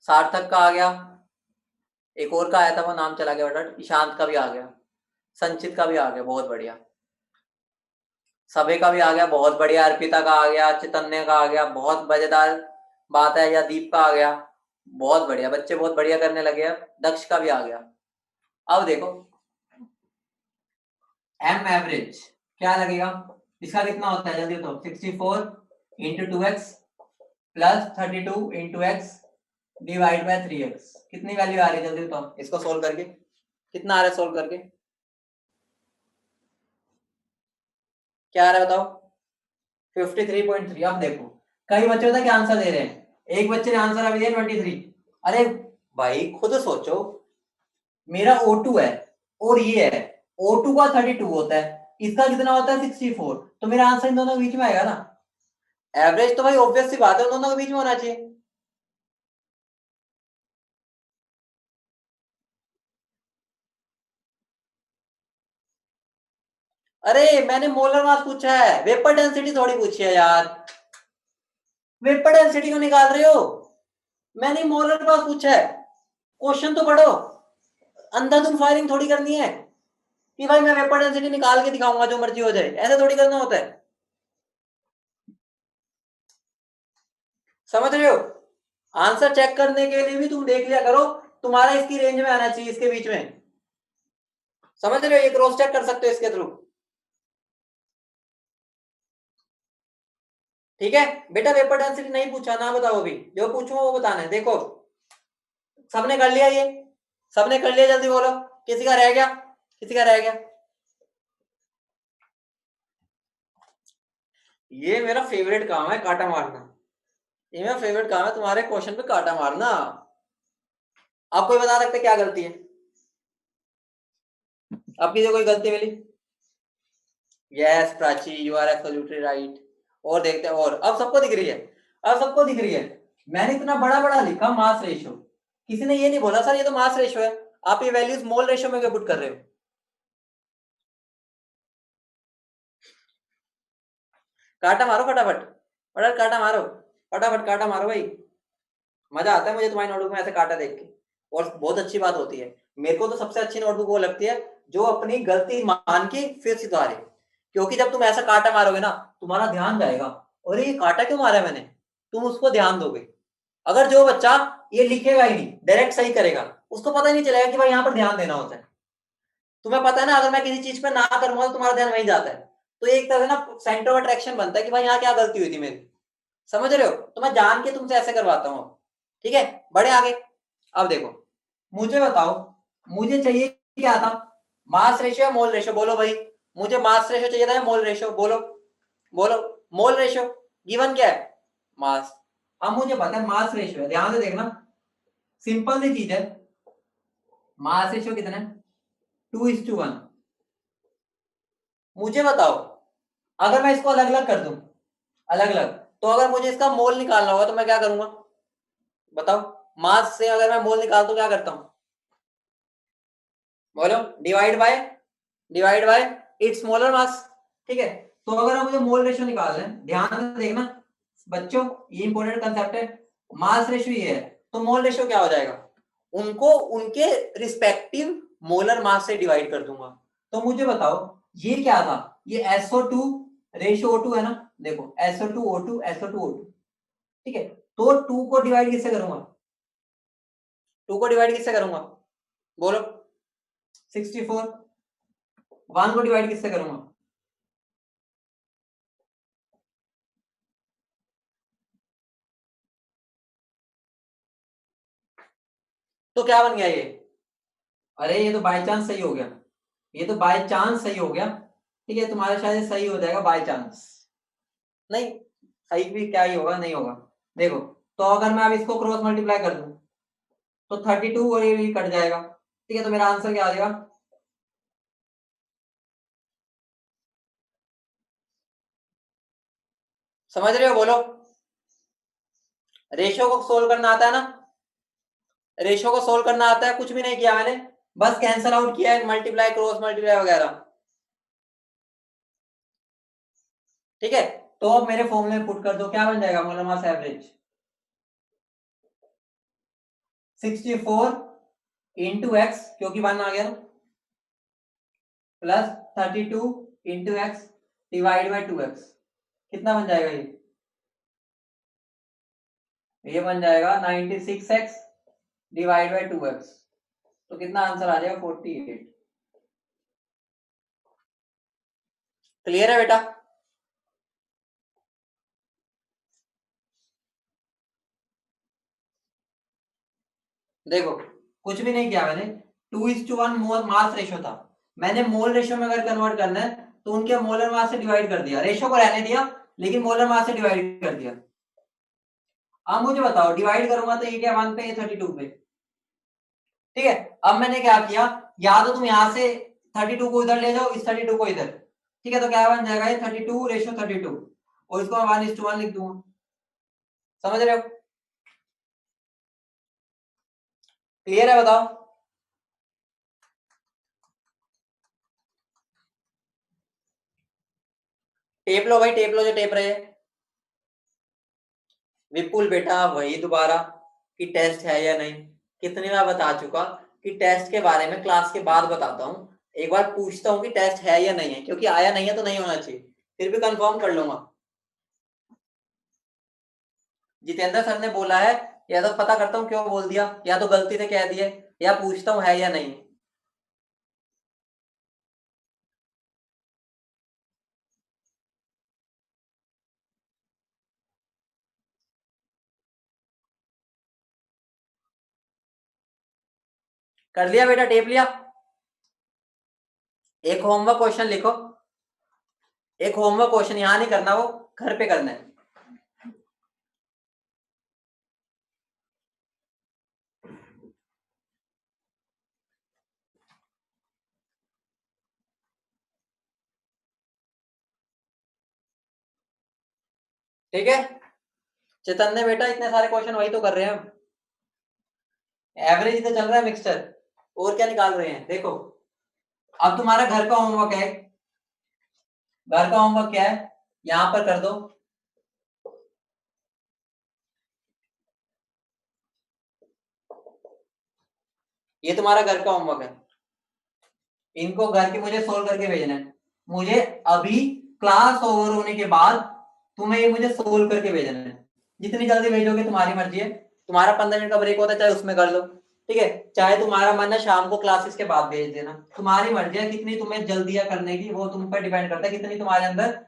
सार्थक का आ गया, एक और का आया था वो नाम चला गया बेटा। ईशांत का भी आ गया, संचित का भी आ गया, बहुत बढ़िया। सभी का भी आ गया, बहुत बढ़िया। अर्पिता का आ गया, चैतन्य का आ गया, बहुत मजेदार बात है। या दीप का आ गया, बहुत बढ़िया। बच्चे बहुत बढ़िया करने लगे। अब दक्ष का भी आ गया। अब देखो एम एवरेज क्या लगेगा, इसका कितना होता है जल्दी बताओ। 64 into 2x plus 32 into x divide by 3x। कितनी वैल्यू आ रही है जल्दी बताओ, इसको सोल्व करके कितना आ रहा है, सोल्व करके क्या आ रहा है बताओ। 53.3। अब देखो कई बच्चे होता है क्या आंसर दे रहे हैं, एक बच्चे ने आंसर अभी दिया 23। अरे भाई खुद सोचो, मेरा O2 है और ये है, O2 का 32 होता है, इसका कितना होता है 64, तो मेरा आंसर इन दोनों के बीच में आएगा ना। एवरेज तो भाई ऑब्वियस सी बात है उन दोनों के बीच में होना चाहिए। अरे मैंने मोलर मास पूछा है, वेपर डेंसिटी थोड़ी पूछी है यार। वेपर डेंसिटी क्यों निकाल रहे हो, मैंने मोलर मास पूछा है। क्वेश्चन तो पढ़ो, अंधाधुंध फायरिंग थोड़ी करनी है। कि भाई मैं वेपर डेंसिटी निकाल के दिखाऊंगा जो मर्जी हो जाए, ऐसे थोड़ी करना होता है। समझ रहे हो? आंसर चेक करने के लिए भी तुम देख लिया करो, तुम्हारा इसकी रेंज में आना चाहिए, इसके बीच में। समझ रहे हो? ये क्रॉस चेक कर सकते हो इसके थ्रू। ठीक है बेटा, वेपर डेंसिटी नहीं पूछा ना, बताओ अभी, जो पूछूंगा वो बताना है। देखो सबने कर लिया, ये सबने कर लिया, जल्दी बोलो, किसी का रह गया, किसी का रह गया? ये मेरा फेवरेट काम है, काटा मारना। ये मेरा फेवरेट काम है, तुम्हारे क्वेश्चन पे काटा मारना। आप कोई बता सकते क्या गलती है? आपकी जो कोई गलती मिली? Yes Prachi, you are absolutely right. और देखते हैं, और अब सबको दिख रही है, अब सबको दिख रही है। मैंने इतना बड़ा बड़ा लिखा मास रेशियो, किसी ने ये नहीं बोला सर ये तो मास रेशियो है, आप ये वैल्यूज मोल रेशियो में क्यों पुट कर रहे हो? काटा मारो फटाफट, फटाफट काटा मारो, फटाफट काटा मारो भाई। मजा आता है मुझे तुम्हारी नोटबुक में ऐसे काटा देख के, और बहुत अच्छी बात होती है। मेरे को तो सबसे अच्छी नोटबुक वो लगती है जो अपनी गलती मान के फिर सुधारे, क्योंकि जब तुम ऐसा काटा मारोगे ना, तुम्हारा ध्यान जाएगा, और ये काटा क्यों मारा है मैंने, तुम उसको ध्यान दोगे। अगर जो बच्चा ये लिखेगा ही नहीं, डायरेक्ट सही करेगा, उसको पता ही नहीं चलेगा कि भाई यहाँ पर ध्यान देना होता है। तुम्हें पता है ना, अगर मैं किसी चीज पे ना करूंगा तो तुम्हारा ध्यान वहीं जाता है, तो एक तरह से ना सेंटर ऑफ अट्रैक्शन बनता है कि भाई यहाँ क्या गलती हुई थी मेरी। समझ रहे हो? तो मैं जान के तुमसे ऐसे करवाता हूँ। ठीक है, बड़े आगे। अब देखो, मुझे बताओ, मुझे चाहिए क्या था, मास रेशियो या मोल रेशियो? बोलो भाई, मुझे मास रेशियो चाहिए था या मोल रेशियो? बोलो बोलो। Mole ratio. गिवन क्या है? मास। अब मुझे पता है मास रेशियो है, ध्यान से देखना, सिंपल सी चीज है। मास रेशियो कितना है? 2:1। मुझे बताओ, अगर मैं इसको अलग अलग कर दूं, अलग अलग, तो अगर मुझे इसका मोल निकालना होगा तो मैं क्या करूंगा? बताओ, मास से अगर मैं मोल निकाल तो क्या करता हूं? बोलो। Divide by it's molar mass. ठीक है, तो अगर मुझे मोल रेशियो निकालना है, ध्यान से देखना बच्चों, ये इंपॉर्टेंट कंसेप्ट है। मास रेशियो ये है, तो मोल रेशियो क्या हो जाएगा? उनको उनके रिस्पेक्टिव मोलर मास से डिवाइड कर दूंगा। तो मुझे बताओ ये क्या था? ये SO2 रेशियो O2 है ना, देखो SO2 O2 SO2 O2। ठीक है, तो 2 को डिवाइड किससे करूंगा? 2 को डिवाइड किससे करूंगा? बोलो। 64। 1 को डिवाइड किससे करूंगा? तो क्या बन गया ये? अरे ये तो बाय चांस सही हो गया, ये तो बाय चांस सही हो गया। ठीक है, तुम्हारा शायद सही हो जाएगा बाय चांस। नहीं, सही भी क्या ही होगा, नहीं होगा। देखो, तो अगर मैं अब इसको क्रॉस मल्टीप्लाई कर दूं तो 32 और ये भी कट जाएगा। ठीक है, तो मेरा आंसर क्या आ जाएगा? समझ रहे हो? बोलो। रेशियो को सोल्व करना आता है ना? रेशियो को सोल्व करना आता है, कुछ भी नहीं किया मैंने, बस कैंसल आउट किया है, मल्टीप्लाई क्रॉस मल्टीप्लाई वगैरह। ठीक है, तो अब मेरे फॉर्मूले में पुट कर दो, क्या बन जाएगा molar mass average? 64 into x, क्योंकि 1 आ गया ना, plus 32 into x divide by 2x। कितना बन जाएगा ये बन जाएगा 96x डिवाइड बाई 2x। तो कितना आंसर आ जाएगा? 48। क्लियर है बेटा? देखो, कुछ भी नहीं किया मैंने, 2:1 मास रेशियो था, मैंने मोल रेशियो में अगर कन्वर्ट करना है तो उनके मोलर मास से डिवाइड कर दिया, रेशियो को रहने दिया लेकिन मोलर मास से डिवाइड कर दिया। अब मुझे बताओ, डिवाइड करूंगा तो ये क्या 1 पे, ये 32 पे। ठीक है, अब मैंने क्या किया, या तो तुम यहां से 32 को इधर ले जाओ, इस 32 को इधर। ठीक है, तो क्या बन जाएगा? ये 32:32, और इसको मैं 1:1 लिख दूंगा। समझ रहे हो? क्लियर है? बताओ। टेप लो भाई, टेप लो जो टेप रहे हैं। विपुल बेटा वही दोबारा कि टेस्ट है या नहीं, कितनी बार बता चुका कि टेस्ट के बारे में क्लास के बाद बताता हूँ। एक बार पूछता हूँ कि टेस्ट है या नहीं है, क्योंकि आया नहीं है तो नहीं होना चाहिए, फिर भी कंफर्म कर लूंगा। जितेंद्र सर ने बोला है, या तो पता करता हूँ क्यों बोल दिया, या तो गलती से कह दिए, या पूछता हूँ है या नहीं। कर लिया बेटा, टेप लिया। एक होमवर्क क्वेश्चन लिखो, एक होमवर्क क्वेश्चन यहाँ नहीं करना, वो घर पे करना है। ठीक है, चैतन्य बेटा इतने सारे क्वेश्चन वही तो कर रहे हैं हम। एवरेज तो चल रहा है मिक्सचर, और क्या निकाल रहे हैं देखो। अब तुम्हारा घर का होमवर्क है, घर का होमवर्क क्या है, यहां पर कर दो। ये तुम्हारा घर का होमवर्क है, इनको घर के मुझे सोल्व करके भेजना है। मुझे अभी क्लास ओवर होने के बाद तुम्हें ये मुझे सोल्व करके भेजना है। जितनी जल्दी भेजोगे तुम्हारी मर्जी है, तुम्हारा 15 मिनट का ब्रेक होता है, चाहे उसमें कर लो, ठीक है। चाहे तुम्हारा मन है शाम को क्लासेस के बाद भेज देना, तुम्हारी मर्जी है। कितनी तुम्हें जल्दियां करने की वो तुम पर डिपेंड करता है, कितनी तुम्हारे अंदर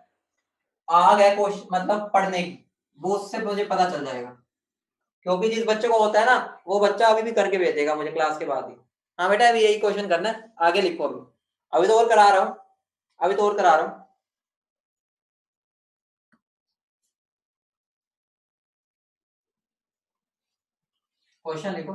आग है क्वेश्चन मतलब पढ़ने की, वो उससे मुझे पता चल जाएगा। क्योंकि जिस बच्चे को होता है ना, वो बच्चा अभी भी करके भेजेगा मुझे क्लास के बाद ही। हाँ बेटा, अभी यही क्वेश्चन करना है, आगे लिखो। अभी अभी तो और करा रहा हूँ, अभी तो और करा रहा हूँ। क्वेश्चन लिखो।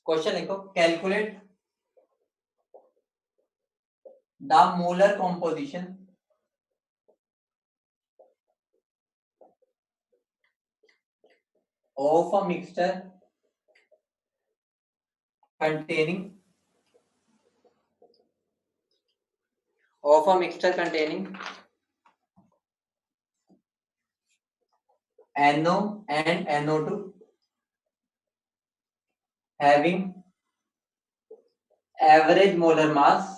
क्वेश्चन लिखो, calculate the molar composition of a mixture containing of a mixture containing NO and NO2 having average molar mass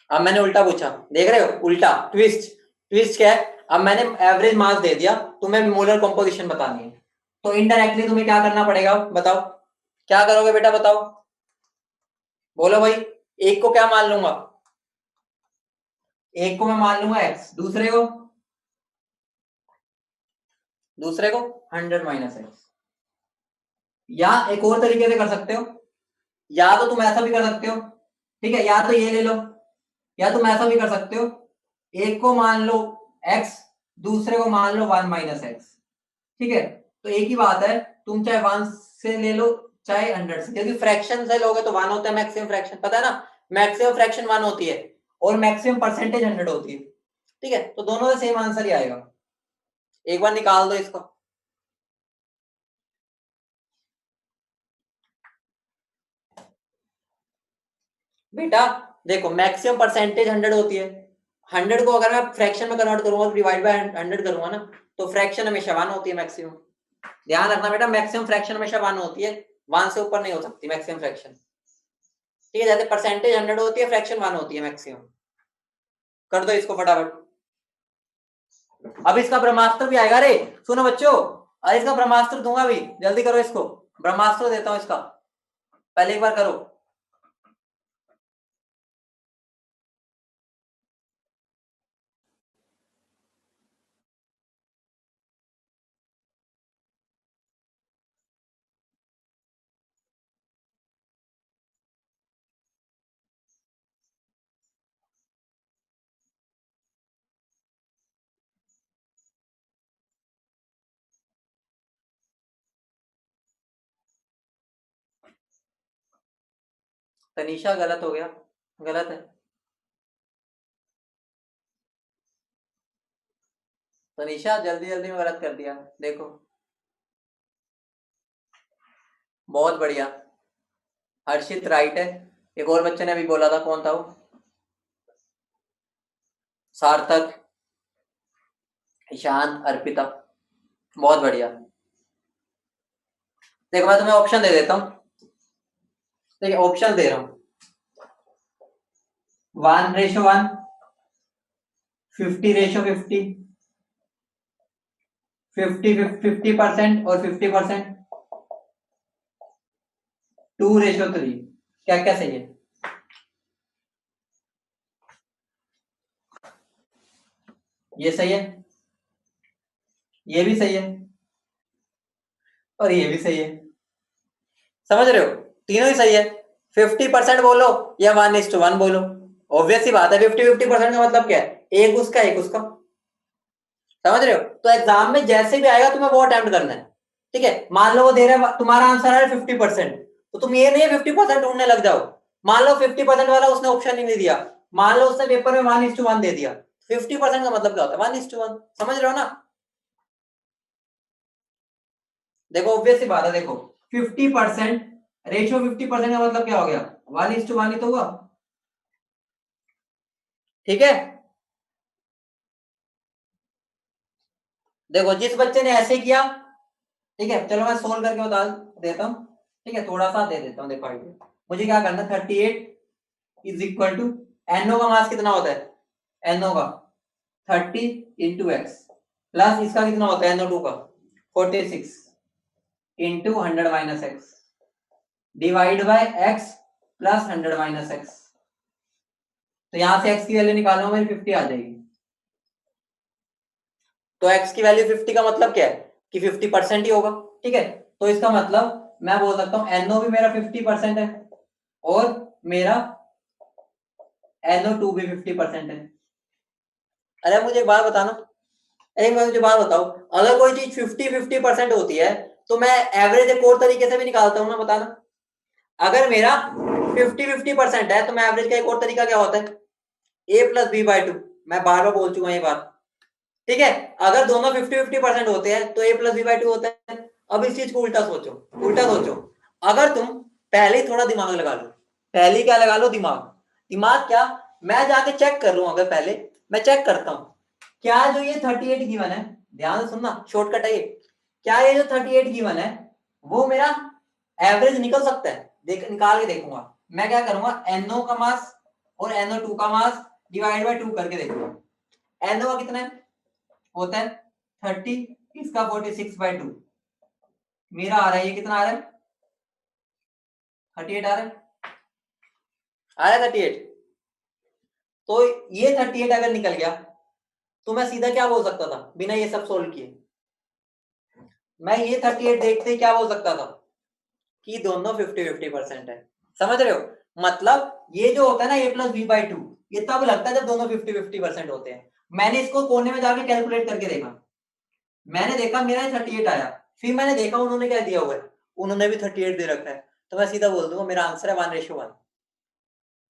अब मैंने उल्टा पूछा, देख रहे हो, उल्टा ट्विस्ट। ट्विस्ट क्या है, अब मैंने एवरेज मास दे दिया, तुम्हें मोलर कॉम्पोजिशन बतानी है, तो इनडायरेक्टली तुम्हें क्या करना पड़ेगा, बताओ क्या करोगे बेटा, बताओ, बोलो भाई। एक को क्या मान लूंगा, एक को मैं मान लूंगा एक्स, दूसरे को 100 - x। या एक और तरीके से कर सकते हो, या तो तुम ऐसा भी कर सकते हो, ठीक है, या तो ये ले लो, या तुम ऐसा भी कर सकते हो, एक को मान लो x, दूसरे को मान लो 1 - x, ठीक है। तो एक ही बात है, तुम चाहे 1 से ले लो चाहे 100 से, क्योंकि फ्रैक्शन से लोगे तो 1 होता है मैक्सिमम फ्रैक्शन, पता है ना, मैक्सिमम फ्रैक्शन 1 होती है और मैक्सिमम परसेंटेज 100 होती है, ठीक है। तो दोनों से सेम आंसर ही आएगा। एक बार निकाल दो इसको। बेटा देखो, मैक्सिमम परसेंटेज 100 होती है, 100 को अगर मैं फ्रैक्शन में कन्वर्ट करूंगा, डिवाइड बाय 100 करूंगा ना, तो फ्रैक्शन हमेशा 1 होती है मैक्सिमम। ध्यान रखना बेटा, मैक्सिमम फ्रैक्शन हमेशा 1 होती है, 1 से ऊपर नहीं हो सकती मैक्सिमम फ्रैक्शन, ठीक है। जैसे परसेंटेज 100 होती है, फ्रैक्शन 1 होती है मैक्सिमम। कर दो इसको फटाफट। अब इसका ब्रह्मास्त्र भी आएगा रे, सुनो बच्चों, अरे इसका ब्रह्मास्त्र दूंगा अभी, जल्दी करो इसको, ब्रह्मास्त्र देता हूं इसका, पहले एक बार करो। तनीषा गलत हो गया, गलत है। तो निशा जल्दी जल्दी में गलत कर दिया, देखो। बहुत बढ़िया, हर्षित राइट है। एक और बच्चे ने अभी बोला था, कौन था वो? सार्थक, ईशांत, अर्पिता, बहुत बढ़िया। देखो मैं तुम्हें ऑप्शन दे देता हूँ, देखिए ऑप्शन दे रहा हूँ। 1:1, 50:50, 50% और 50%, 2:3। क्या क्या सही है? ये सही है, ये भी सही है, और ये भी सही है। समझ रहे हो? तीनों ही सही है। 50% बोलो या 1:1 बोलो, ऑब्वियस सी बात है। 50-50% का मतलब क्या है? एक उसका एक उसका। समझ रहे हो? तो एग्जाम में जैसे भी आएगा तुम्हें वो अटेम्प्ट करना है। ठीक है, मान लो वो दे रहा है, तुम्हारा आंसर है 50%, तो तुम ये नहीं 50% ढूंढने लग जाओ। मान लो 50% वाला उसने ऑप्शन ही नहीं दिया, मान लो उसने पेपर में 1:1 दे दिया, 50% का मतलब क्या होता है? 1:1। समझ रहे हो ना? देखो ऑब्वियस सी बात है, देखो 50% रेशियो 50% का मतलब क्या हो गया? 1:1 ही तो हुआ। ठीक है, देखो जिस बच्चे ने ऐसे किया, ठीक है, चलो मैं सोल्व करके बता देता हूँ। ठीक है, थोड़ा सा दे देता हूँ, देखो आइडिया। मुझे क्या करना, 38 = NO का मास कितना होता है? NO का 30 × x प्लस इसका कितना होता है NO2 का 46 × 100 - x divide by x plus 100 - x। तो यहां से x की वैल्यू निकालो, मेरी 50 आ जाएगी। तो x की वैल्यू 50 का मतलब क्या है कि 50% ही होगा। ठीक है, तो इसका मतलब मैं बोल सकता हूँ NO भी मेरा 50% है और मेरा NO2 भी 50% है। अरे मुझे एक बात बताना, अरे मुझे बात बताओ, अगर कोई चीज 50-50% होती है तो मैं एवरेज एक और तरीके से भी निकालता हूँ ना, बताना। अगर मेरा 50-50% है तो मैं एवरेज का एक और तरीका क्या होता है? a+b/2। मैं बार बार बोल चुका हूं ये बात। ठीक है, अगर दोनों 50-50% होते हैं तो a+b/2 होता है। अब इस चीज को उल्टा सोचो, उल्टा सोचो। अगर तुम पहले ही थोड़ा दिमाग लगा लो, पहले क्या लगा लो? दिमाग। दिमाग क्या, मैं जाके चेक कर लूं, अगर पहले मैं चेक करता हूं क्या जो ये 38 गिवन है, ध्यान से सुनना, शॉर्टकट है ये, क्या ये जो 38 गिवन है वो मेरा एवरेज निकल सकता है? देख, निकाल के देखूंगा। मैं क्या करूंगा, NO का मास और NO2 का मास डिवाइड बाय 2 करके देखूंगा। NO का कितना है? होता है 30, इसका 46/2, मेरा आ रहा है, ये कितना आ रहा है? 38 आ रहा है, आ रहा है 38। तो ये 38 अगर निकल गया तो मैं सीधा क्या बोल सकता था बिना ये सब सोल्व किए? मैं ये 38 देखते ही क्या बोल सकता था कि दोनों 50-50% है। समझ रहे हो? मतलब ये जो होता है ना a+b/2, ये तब लगता है जब दोनों 50-50% होते हैं। मैंने इसको कोने में जाके कैलकुलेट करके देखा, मैंने देखा मेरा 38 आया, फिर मैंने देखा उन्होंने क्या दिया हुआ है, उन्होंने भी 38 दे रखा है, तो मैं सीधा बोल दूंगा मेरा आंसर है 1:1।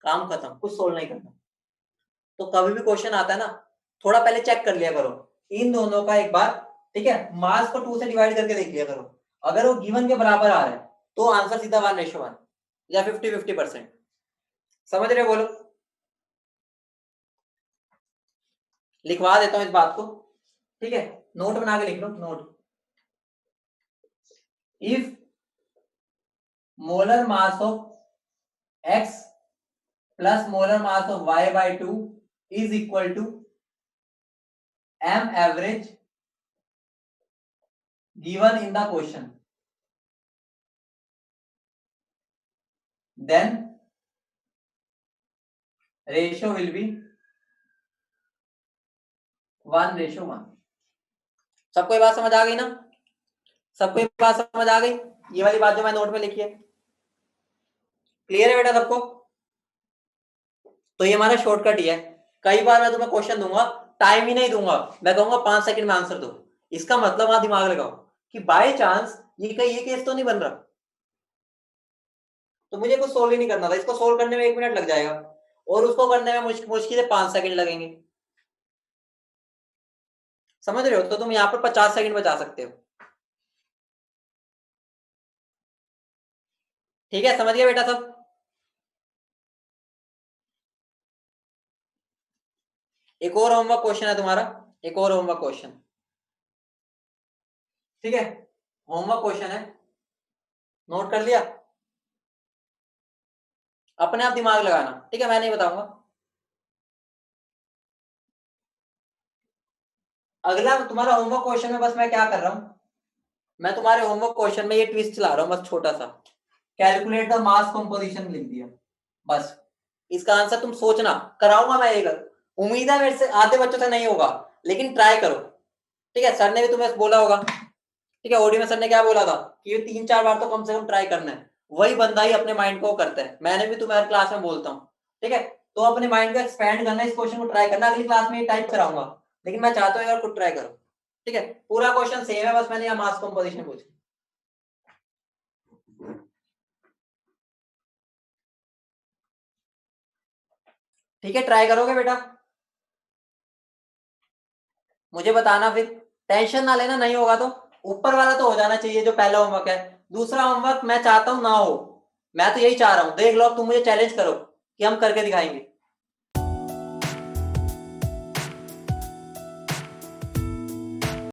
काम खत्म, कुछ सोल्व नहीं करना। तो कभी भी क्वेश्चन आता है ना, थोड़ा पहले चेक कर लिया करो इन दोनों का एक बार। ठीक है, मास को 2 से डिवाइड करके देख लिया करो, अगर वो गिवन के बराबर आ रहा है तो आंसर सीधा 1:1 या 50-50%। समझ रहे हो? बोलो। लिखवा देता हूं इस बात को, ठीक है, नोट बना के लिख लो, note. If molar mass of x plus molar mass of y/2 is equal to m average given in the question, then ratio will be 1:1। सबको ये बात समझ आ गई ना? सबको ये बात समझ आ गई? ये वाली बात जो मैं नोट में लिखी है, क्लियर है बेटा सबको? तो ये हमारा शॉर्टकट ही है। कई बार मैं तुम्हें क्वेश्चन दूंगा, टाइम ही नहीं दूंगा, मैं कहूंगा 5 सेकंड में आंसर दो। इसका मतलब वहां दिमाग लगाओ कि बाय चांस ये कहीं ये केस तो नहीं बन रहा, तो मुझे कुछ सोल्व ही नहीं करना था, इसको सोल्व करने में 1 मिनट लग जाएगा और उसको करने में मुश्किल से 5 सेकंड लगेंगे। समझ रहे हो? तो तुम यहाँ पर 50 सेकंड बचा सकते हो। ठीक है, समझ गया बेटा सब? एक और होमवर्क क्वेश्चन है तुम्हारा, एक और होमवर्क क्वेश्चन। ठीक है, होमवर्क क्वेश्चन है, नोट कर लिया? अपने आप दिमाग लगाना, ठीक है, मैं नहीं बताऊंगा। अगला तुम्हारा होमवर्क क्वेश्चन में बस मैं क्या कर रहा हूं, मैं तुम्हारे होमवर्क क्वेश्चन में ये ट्विस्ट ला रहा हूं, बस छोटा सा, कैलकुलेट द मास कंपोजिशन लिख दिया बस। इसका आंसर तुम सोचना, कराऊंगा मैं एक, उम्मीद है मेरे से आधे बच्चों से नहीं होगा, लेकिन ट्राई करो। ठीक है, सर ने भी तुम्हें बोला होगा, ठीक है, ओडी में सर ने क्या बोला था कि ये 3-4 बार तो कम से कम ट्राई करना है। वही बंदा ही अपने माइंड को करता है, मैंने भी तुम्हें हर क्लास में बोलता हूँ। ठीक है, तो अपने माइंड को एक्सपैंड करना, इस क्वेश्चन को ट्राई करना, अगली क्लास में ये टाइप कराऊंगा, लेकिन मैं चाहता हूँ यार खुद ट्राई करो। ठीक है, पूरा क्वेश्चन सेम है, बस मैंने यहाँ मास कंपोजिशन पूछी। ठीक है, ट्राई करोगे बेटा? मुझे बताना फिर, टेंशन ना लेना, नहीं होगा तो ऊपर वाला तो हो जाना चाहिए जो पहला होमवर्क है। दूसरा होमवर्क मैं चाहता हूं ना हो, मैं तो यही चाह रहा हूं, देख लो, अब तुम मुझे चैलेंज करो कि हम करके दिखाएंगे।